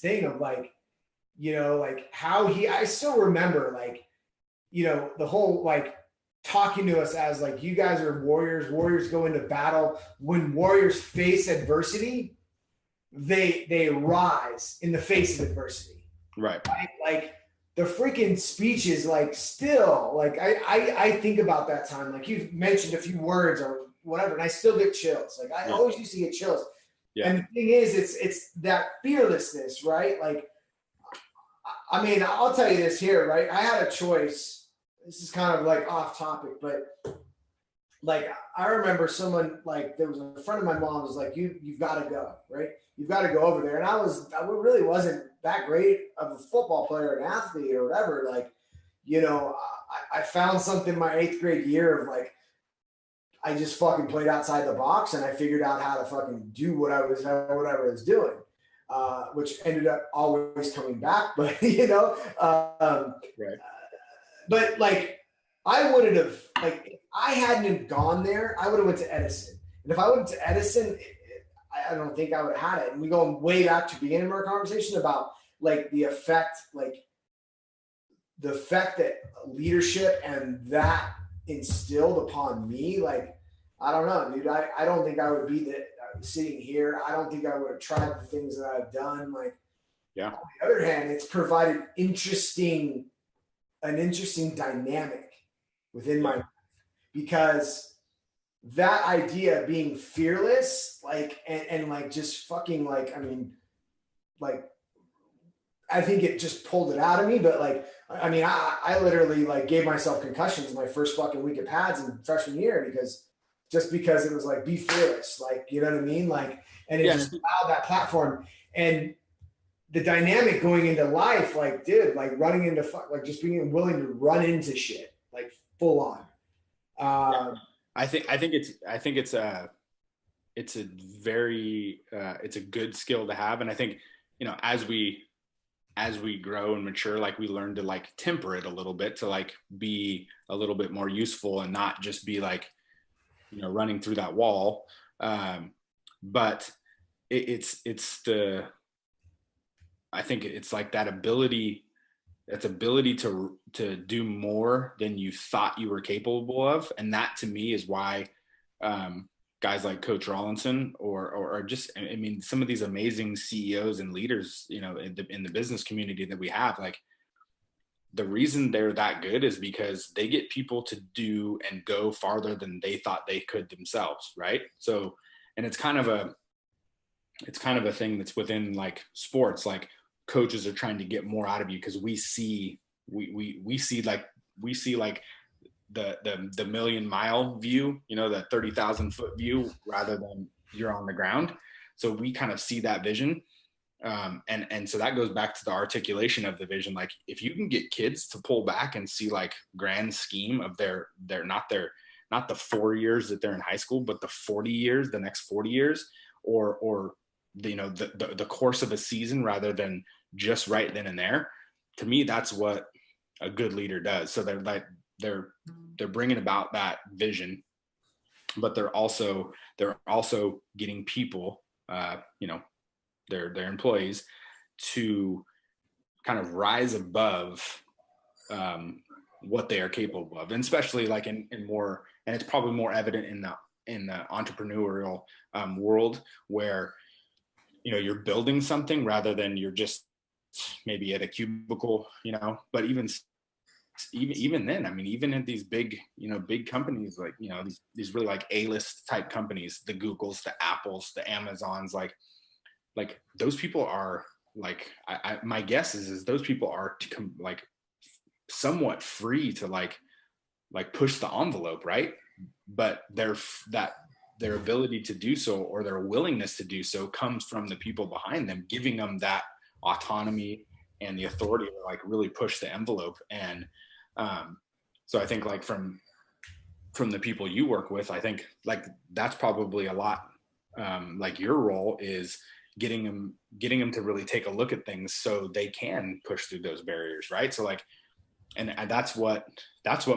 thing of like, like how I still remember like, the whole like talking to us as like, you guys are warriors go into battle. When warriors face adversity, they rise in the face of adversity. Right? Like the freaking speeches, like still, like I think about that time. Like you've mentioned a few words or whatever, and I still get chills. Like I always used to get chills. Yeah. And the thing is, it's that fearlessness, right? Like, I mean, I'll tell you this here, right? I had a choice. This is kind of like off topic, but like I remember someone like there was a friend of my mom was like, you've got to go, right? You've got to go over there. And I really wasn't that great of a football player, an athlete or whatever. Like, I found something my 8th grade year of like, I just fucking played outside the box and I figured out how to fucking do whatever I was doing, which ended up always coming back. But, right. But like, I wouldn't have, like, if I hadn't gone there, I would have went to Edison. And if I went to Edison, I don't think I would have had it. And we go way back to the beginning of our conversation about like the effect that leadership and that instilled upon me. Like, I don't know, dude. I don't think I would be sitting here. I don't think I would have tried the things that I've done. Like, yeah. On the other hand, it's provided an interesting dynamic within my life, because that idea of being fearless, like, and like just fucking like, I mean, like, I think it just pulled it out of me. But like, I mean, I literally like gave myself concussions my first fucking week of pads in freshman year because it was like, be fearless, like, you know what I mean? Like, and it just allowed that platform and the dynamic going into life, like, dude, like running into like just being willing to run into shit, like full on. I think it's a very it's a good skill to have. And I think, as we grow and mature, like we learn to like temper it a little bit to like be a little bit more useful and not just be like, running through that wall. But I think it's like that ability to do more than you thought you were capable of. And that to me is why guys like Coach Rawlinson or just, I mean, some of these amazing CEOs and leaders, in the business community that we have, like, the reason they're that good is because they get people to do and go farther than they thought they could themselves. Right. So, and it's kind of a thing that's within like sports, like coaches are trying to get more out of you because we see like the million-mile view, the 30,000 foot view rather than you're on the ground. So we kind of see that vision. And so that goes back to the articulation of the vision. Like if you can get kids to pull back and see like grand scheme of their not the 4 years that they're in high school, but the 40 years, the next 40 years, or the course of a season rather than just right then and there. To me, that's what a good leader does. So they're bringing about that vision, but they're also getting people, their employees to kind of rise above what they are capable of, and especially like in more, and it's probably more evident in the entrepreneurial world where you're building something rather than you're just maybe at a cubicle, but even even then, I mean, even in these big companies, like, these really like A-list type companies, the Googles, the Apples, the Amazons, like those people are like, my guess is those people are like somewhat free to like push the envelope, right? But their ability to do so, or their willingness to do so, comes from the people behind them, giving them that autonomy and the authority to like really push the envelope. And so I think like from the people you work with, I think like that's probably a lot like your role is getting them to really take a look at things so they can push through those barriers, right? So like, and that's what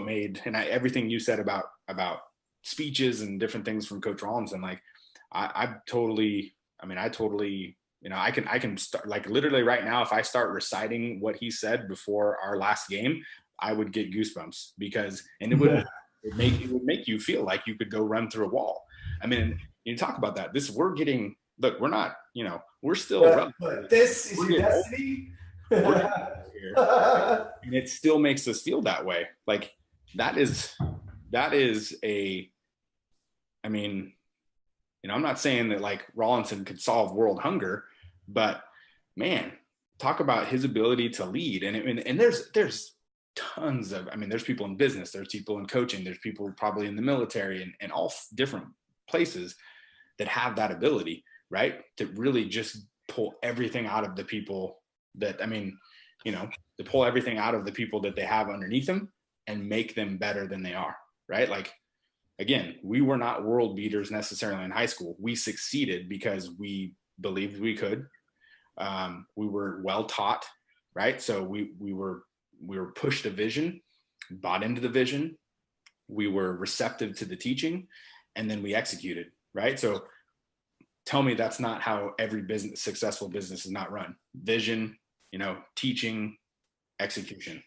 made, and everything you said about speeches and different things from Coach Rollins, and like I totally, I can start, like literally right now, if I start reciting what he said before our last game, I would get goosebumps, because, and it would make you feel like you could go run through a wall. I mean, you talk about that. We're not, we're still, but this is your destiny. Here, and it still makes us feel that way. Like that is a, I mean, I'm not saying that like Rollinson could solve world hunger, but man, talk about his ability to lead. And there's tons of, there's people in business, there's people in coaching, there's people probably in the military and all different places that have that ability, right? To really just pull everything out of the people that, to pull everything out of the people that they have underneath them and make them better than they are, right? Like, again, we were not world beaters necessarily in high school. We succeeded because we believed we could. We were well taught, right? So we were pushed a vision, bought into the vision. We were receptive to the teaching, and then we executed, right? So tell me that's not how every successful business is not run. Vision, teaching, execution.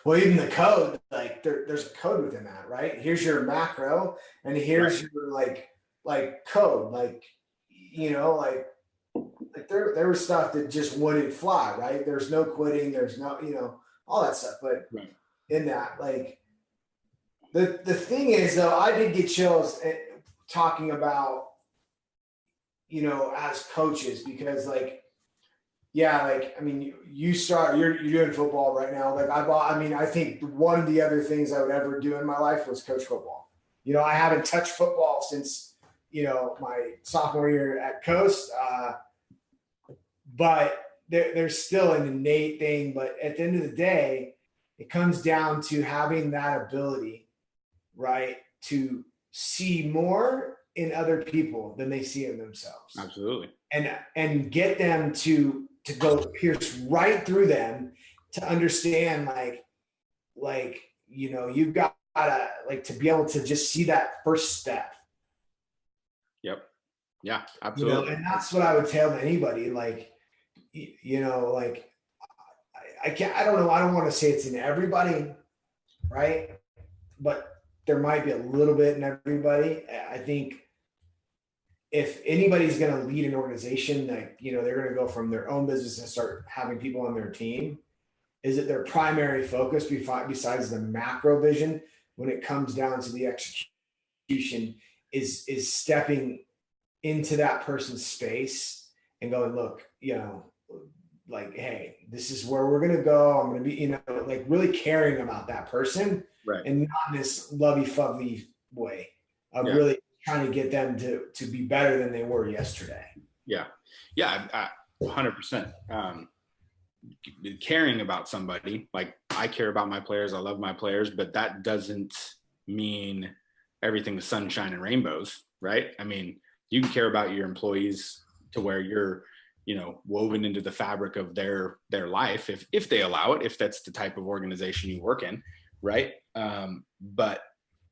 Well, even the code, like there's a code within that, right? Here's your macro, and here's your like code, like there was stuff that just wouldn't fly, right? There's no quitting, there's no, all that stuff. But in that, like the thing is though, I did get chills talking about, as coaches, because like, yeah, like, you're doing football right now. Like I think one of the other things I would ever do in my life was coach football. I haven't touched football since, my sophomore year at Coast. But there's still an innate thing. But at the end of the day, it comes down to having that ability, right, to see more in other people than they see in themselves. Absolutely. And get them to go pierce right through them, to understand you've got to to be able to just see that first step. Yep. Yeah, absolutely. And that's what I would tell anybody. I can't, I don't know. I don't want to say it's in everybody, right? But there might be a little bit in everybody. I think if anybody's going to lead an organization, they're going to go from their own business and start having people on their team, is it their primary focus besides the macro vision when it comes down to the execution is stepping into that person's space and going, look, hey, this is where we're going to go. I'm going to be, really caring about that person, right? And not in this lovey-fuzzy way of really trying to get them to be better than they were yesterday. Yeah. 100%. Caring about somebody, like I care about my players. I love my players, but that doesn't mean everything is sunshine and rainbows, right? You can care about your employees to where you're, woven into the fabric of their life, if they allow it, if that's the type of organization you work in, right? But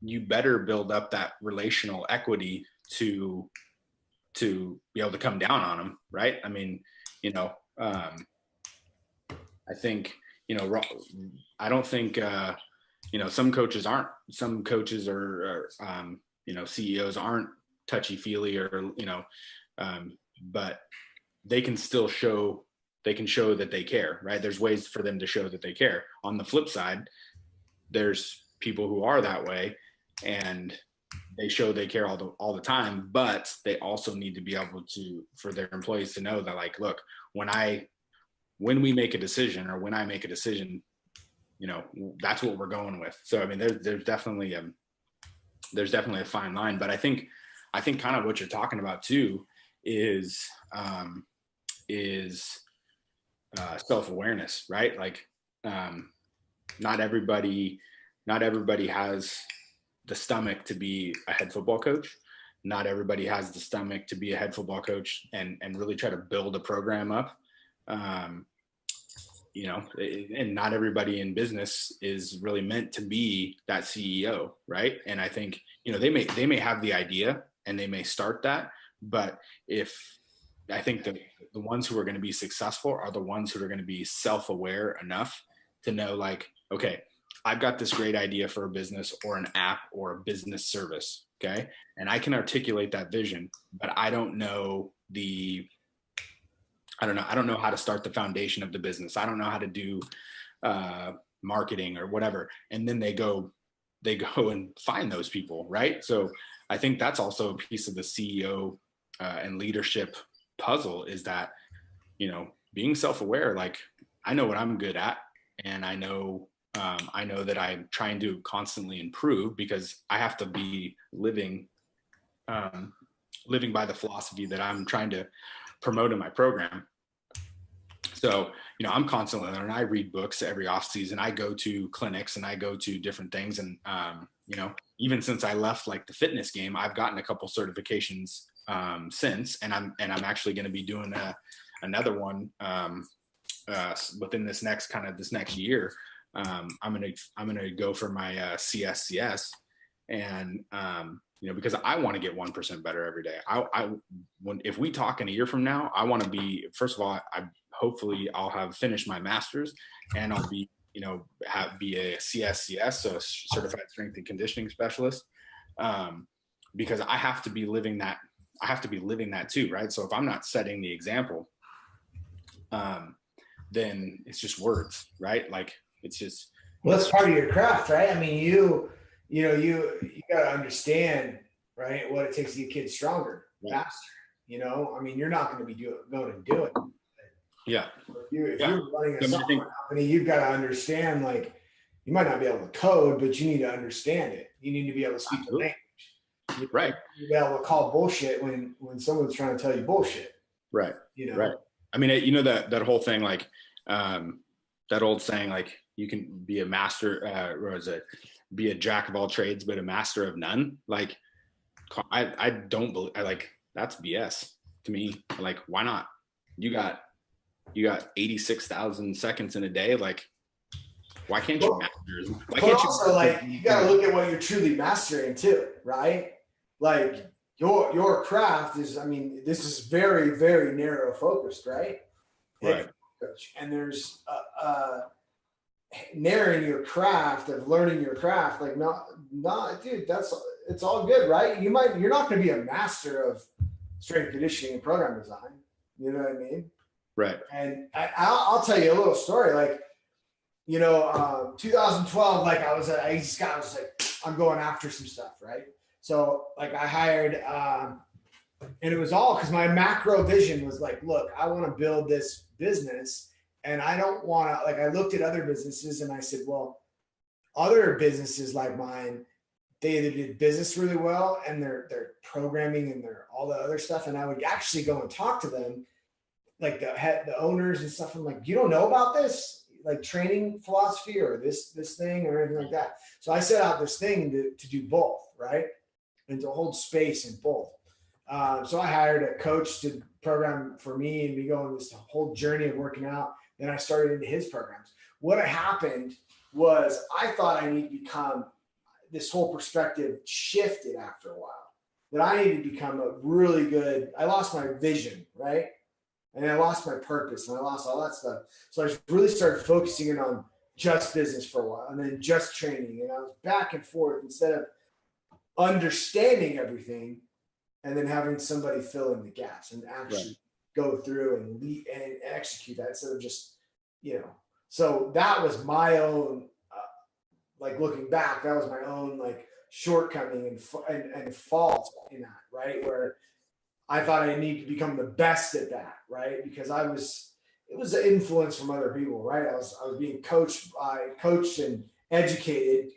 you better build up that relational equity to be able to come down on them, right? I think, I don't think, some coaches are CEOs aren't touchy-feely or, but they can still show that they care, right? There's ways for them to show that they care. On the flip side, there's people who are that way, and they show they care all the time, but they also need to be able to, for their employees to know that, like, look, when we make a decision, or when I make a decision, you know, that's what we're going with. So, I mean, there's definitely a fine line, but I think kind of what you're talking about too is self-awareness, right? Like, not everybody has the stomach to be a head football coach. Not everybody has the stomach to be a head football coach and really try to build a program up. You know, and not everybody in business is really meant to be that CEO, right? And I think, you know, they may have the idea and they may start that, but I think the ones who are going to be successful are the ones who are going to be self-aware enough to know, like, okay, I've got this great idea for a business or an app or a business service, okay? And I can articulate that vision, but I don't know how to start the foundation of the business. I don't know how to do marketing or whatever. And then they go and find those people, right? So I think that's also a piece of the CEO and leadership puzzle, is that, you know, being self-aware, like, I know what I'm good at, and I know that I'm trying to constantly improve, because I have to be living by the philosophy that I'm trying to promote in my program. So, you know, I'm constantly learning. I read books every off season. I go to clinics and I go to different things. And, you know, even since I left, like, the fitness game, I've gotten a couple certifications since, and I'm actually going to be doing another one within this next year. I'm gonna go for my CSCS, and you know, because I want to get 1% better every day. If we talk in a year from now, I want to be, first of all, hopefully I'll have finished my master's, and I'll be, you know, be a CSCS, so a certified strength and conditioning specialist, because I have to be living that. I have to be living that too, right? So if I'm not setting the example, then it's just words, right? Like, it's just, well, that's part of your craft, right? I mean, you got to understand, right, what it takes to get kids stronger, faster. You know, I mean, you're not going to be going to do it. Yeah. If you're running a software company, you've got to understand, like, you might not be able to code, but you need to understand it. You need to be able to speak the language. Right. You be able to call bullshit when someone's trying to tell you bullshit. Right. You know. Right. I mean, you know, that whole thing, like, that old saying, like, you can be a master, be a jack of all trades, but a master of none. Like, I don't believe, like, that's BS to me. Like, why not? You got 86,000 seconds in a day. Like, why can't you master? Why can't you? Also, like, you got to look at what you're truly mastering too, right? Like, your craft is, I mean, this is very, very narrow focused, right? Right. And there's narrowing your craft, of learning your craft, like, not, dude, it's all good, right? You're not going to be a master of strength conditioning and program design. You know what I mean? Right. And I'll tell you a little story. Like, you know, 2012, like, I was like, I'm going after some stuff, right? So, like, I hired, and it was all because my macro vision was like, look, I want to build this business, and I don't want to, like, I looked at other businesses and I said, well, other businesses like mine, they either did business really well and their programming and their all the other stuff, and I would actually go and talk to them, like the owners and stuff. I'm like, you don't know about this, like, training philosophy or this thing or anything like that. So I set out this thing to do both, right, and to hold space in both. So I hired a coach to program for me, and we go on this whole journey of working out. Then I started into his programs. What happened was, I thought I need to become, this whole perspective shifted after a while, that I need to become a really good, I lost my vision, right? And I lost my purpose, and I lost all that stuff. So I really started focusing in on just business for a while, and then just training. And I was back and forth, instead of understanding everything and then having somebody fill in the gaps and actually go through and lead and execute that, instead of just, you know. So that was my own like looking back, that was my own like shortcoming and fault in that, right? Where I thought I need to become the best at that, right? Because it was an influence from other people, right? I was being coached and educated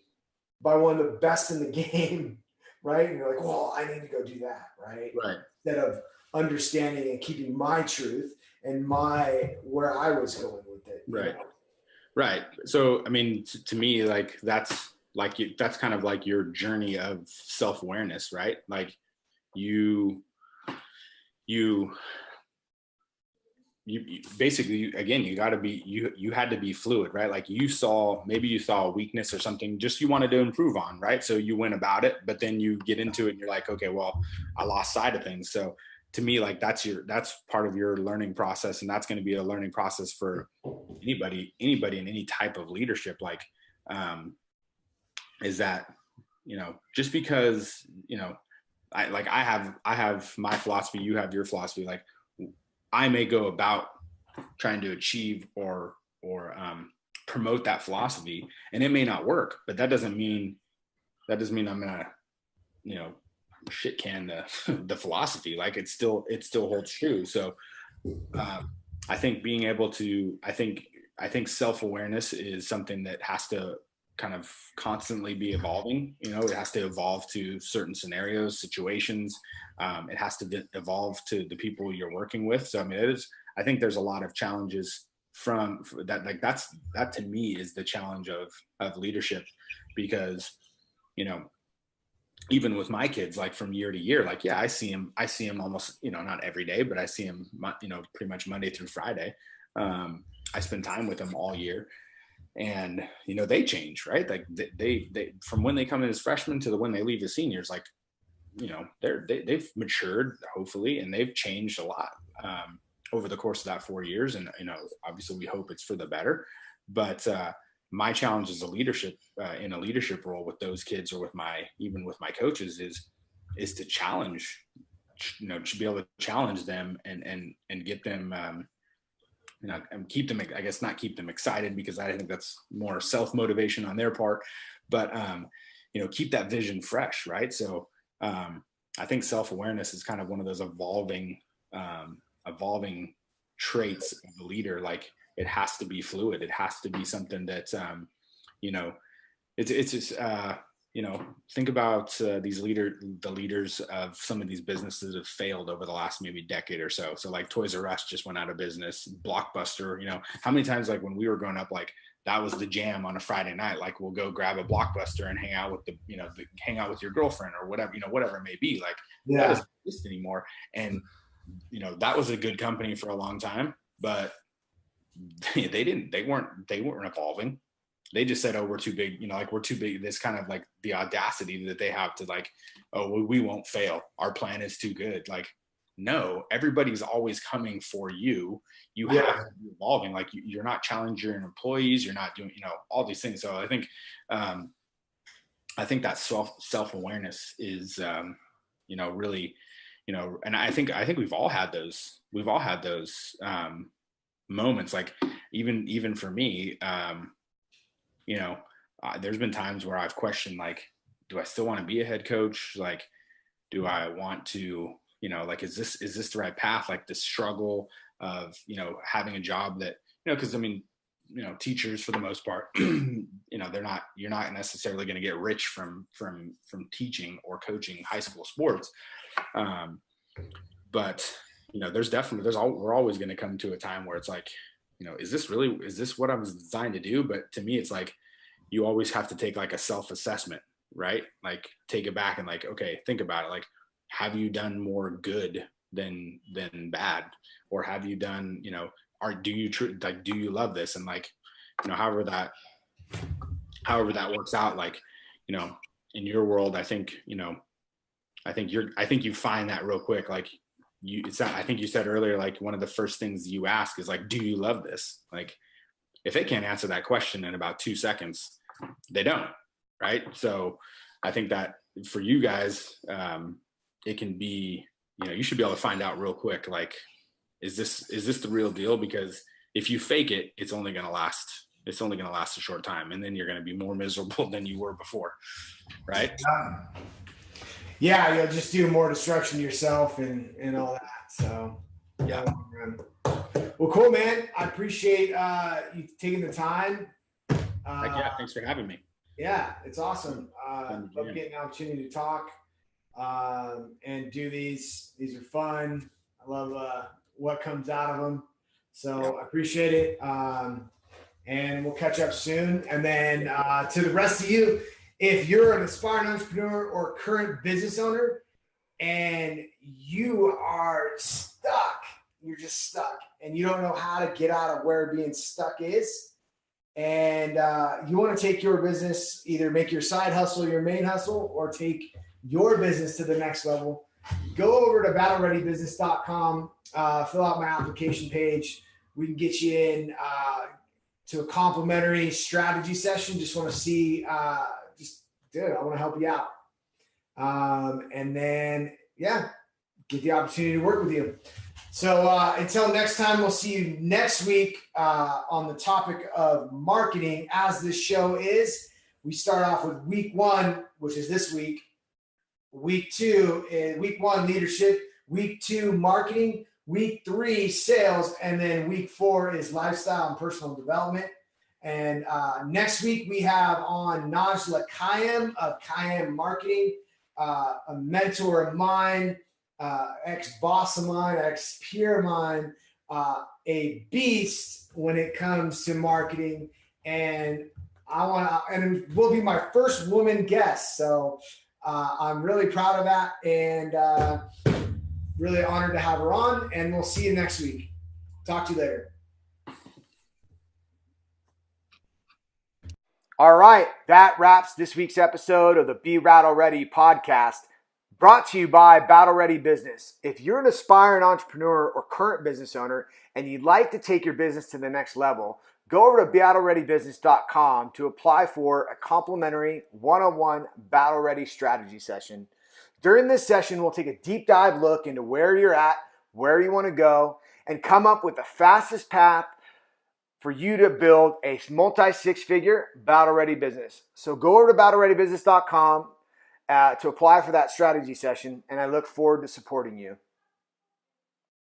by one of the best in the game, right? And you're like, well, I need to go do that, right? Right. Instead of understanding and keeping my truth and where I was going with it. Right. Right. So, I mean, to me, like, that's kind of like your journey of self-awareness, right? Like you basically, again, you got to be, you had to be fluid, right? Like maybe you saw a weakness or something just you wanted to improve on, right? So you went about it, but then you get into it and you're like, okay, well, I lost sight of things. So to me, like that's part of your learning process. And that's going to be a learning process for anybody in any type of leadership. Like, is that, just because, I have my philosophy, you have your philosophy. Like, I may go about trying to achieve or promote that philosophy, and it may not work, but that doesn't mean I'm gonna, shit can the philosophy. Like it still holds true. So I think being able to, I think self-awareness is something that has to kind of constantly be evolving. It has to evolve to certain scenarios, situations. It has to evolve to the people you're working with. So, I mean, I think there's a lot of challenges from that. Like that to me is the challenge of leadership, because, even with my kids, like from year to year, like, yeah, I see him almost, not every day, but I see him, pretty much Monday through Friday. I spend time with them all year. And, they change, right? Like they from when they come in as freshmen to when they leave as seniors, like, they've matured, hopefully, and they've changed a lot over the course of that 4 years. And, obviously we hope it's for the better. But my challenge as in a leadership role with those kids, or even with my coaches, is to challenge, to be able to challenge them and get them, and keep them, I guess not keep them excited, because I think that's more self-motivation on their part, but, keep that vision fresh. Right. So I think self-awareness is kind of one of those evolving traits of a leader. Like it has to be fluid. It has to be something that, it's just, think about the leaders of some of these businesses that have failed over the last maybe decade or so. So like Toys R Us just went out of business. Blockbuster, how many times, like when we were growing up, like that was the jam on a Friday night. Like we'll go grab a Blockbuster and hang out with hang out with your girlfriend or whatever, whatever it may be. Like that doesn't exist anymore. And, that was a good company for a long time, but they weren't evolving. They just said, oh, we're too big, like we're too big. This kind of like the audacity that they have to like, oh, we won't fail. Our plan is too good. Like, no, everybody's always coming for you. You have to be evolving. Like you're not challenging your employees. You're not doing, all these things. So I think that self-awareness is, really, and I think we've all had those moments. Like even for me, there's been times where I've questioned, like, do I still want to be a head coach? Like, do I want to, like, is this the right path? Like the struggle of, having a job that, cause I mean, teachers for the most part, you're not necessarily going to get rich from teaching or coaching high school sports. But, we're always going to come to a time where it's like, is this what I was designed to do? But to me, it's like, you always have to take like a self-assessment, right? Like take it back and like, okay, think about it. Like, have you done more good than bad? Or have you done, do you love this? And like, however that works out, like, in your world, I think you find that real quick. Like I think you said earlier, like one of the first things you ask is like, do you love this? Like if they can't answer that question in about 2 seconds, they don't. Right. So I think that for you guys, it can be, you should be able to find out real quick, like, is this the real deal? Because if you fake it, it's only going to last, it's only going to last a short time, and then you're going to be more miserable than you were before, right? Yeah, you'll just do more destruction to yourself and all that. So Yeah. Well, cool, man. I appreciate you taking the time. Yeah, thanks for having me. Yeah, it's awesome. Love getting an opportunity to talk and do these. These are fun. I love what comes out of them. So I appreciate it. And we'll catch up soon. And then to the rest of you, if you're an aspiring entrepreneur or current business owner and you are stuck, you're just stuck and you don't know how to get out of where being stuck is, and you want to take your business, either make your side hustle your main hustle or take your business to the next level, go over to battlereadybusiness.com, fill out my application page. We can get you in to a complimentary strategy session. Just want to see, dude, I want to help you out. And then, get the opportunity to work with you. So until next time, we'll see you next week on the topic of marketing. As this show is, we start off with week 1, which is this week. Week 2, week 1, leadership. Week 2, marketing. Week 3, sales. And then week 4 is lifestyle and personal development. And next week, we have on Najla Kayem of Kayem Marketing, a mentor of mine, ex-boss of mine, ex-peer of mine, a beast when it comes to marketing. And it will be my first woman guest. So I'm really proud of that and really honored to have her on. And we'll see you next week. Talk to you later. All right, that wraps this week's episode of the Be Rattle Ready podcast, brought to you by Battle Ready Business. If you're an aspiring entrepreneur or current business owner and you'd like to take your business to the next level, go over to battlereadybusiness.com to apply for a complimentary one-on-one Battle Ready strategy session. During this session, we'll take a deep dive look into where you're at, where you want to go, and come up with the fastest path for you to build a multi-six-figure battle-ready business. So go over to battlereadybusiness.com to apply for that strategy session, and I look forward to supporting you.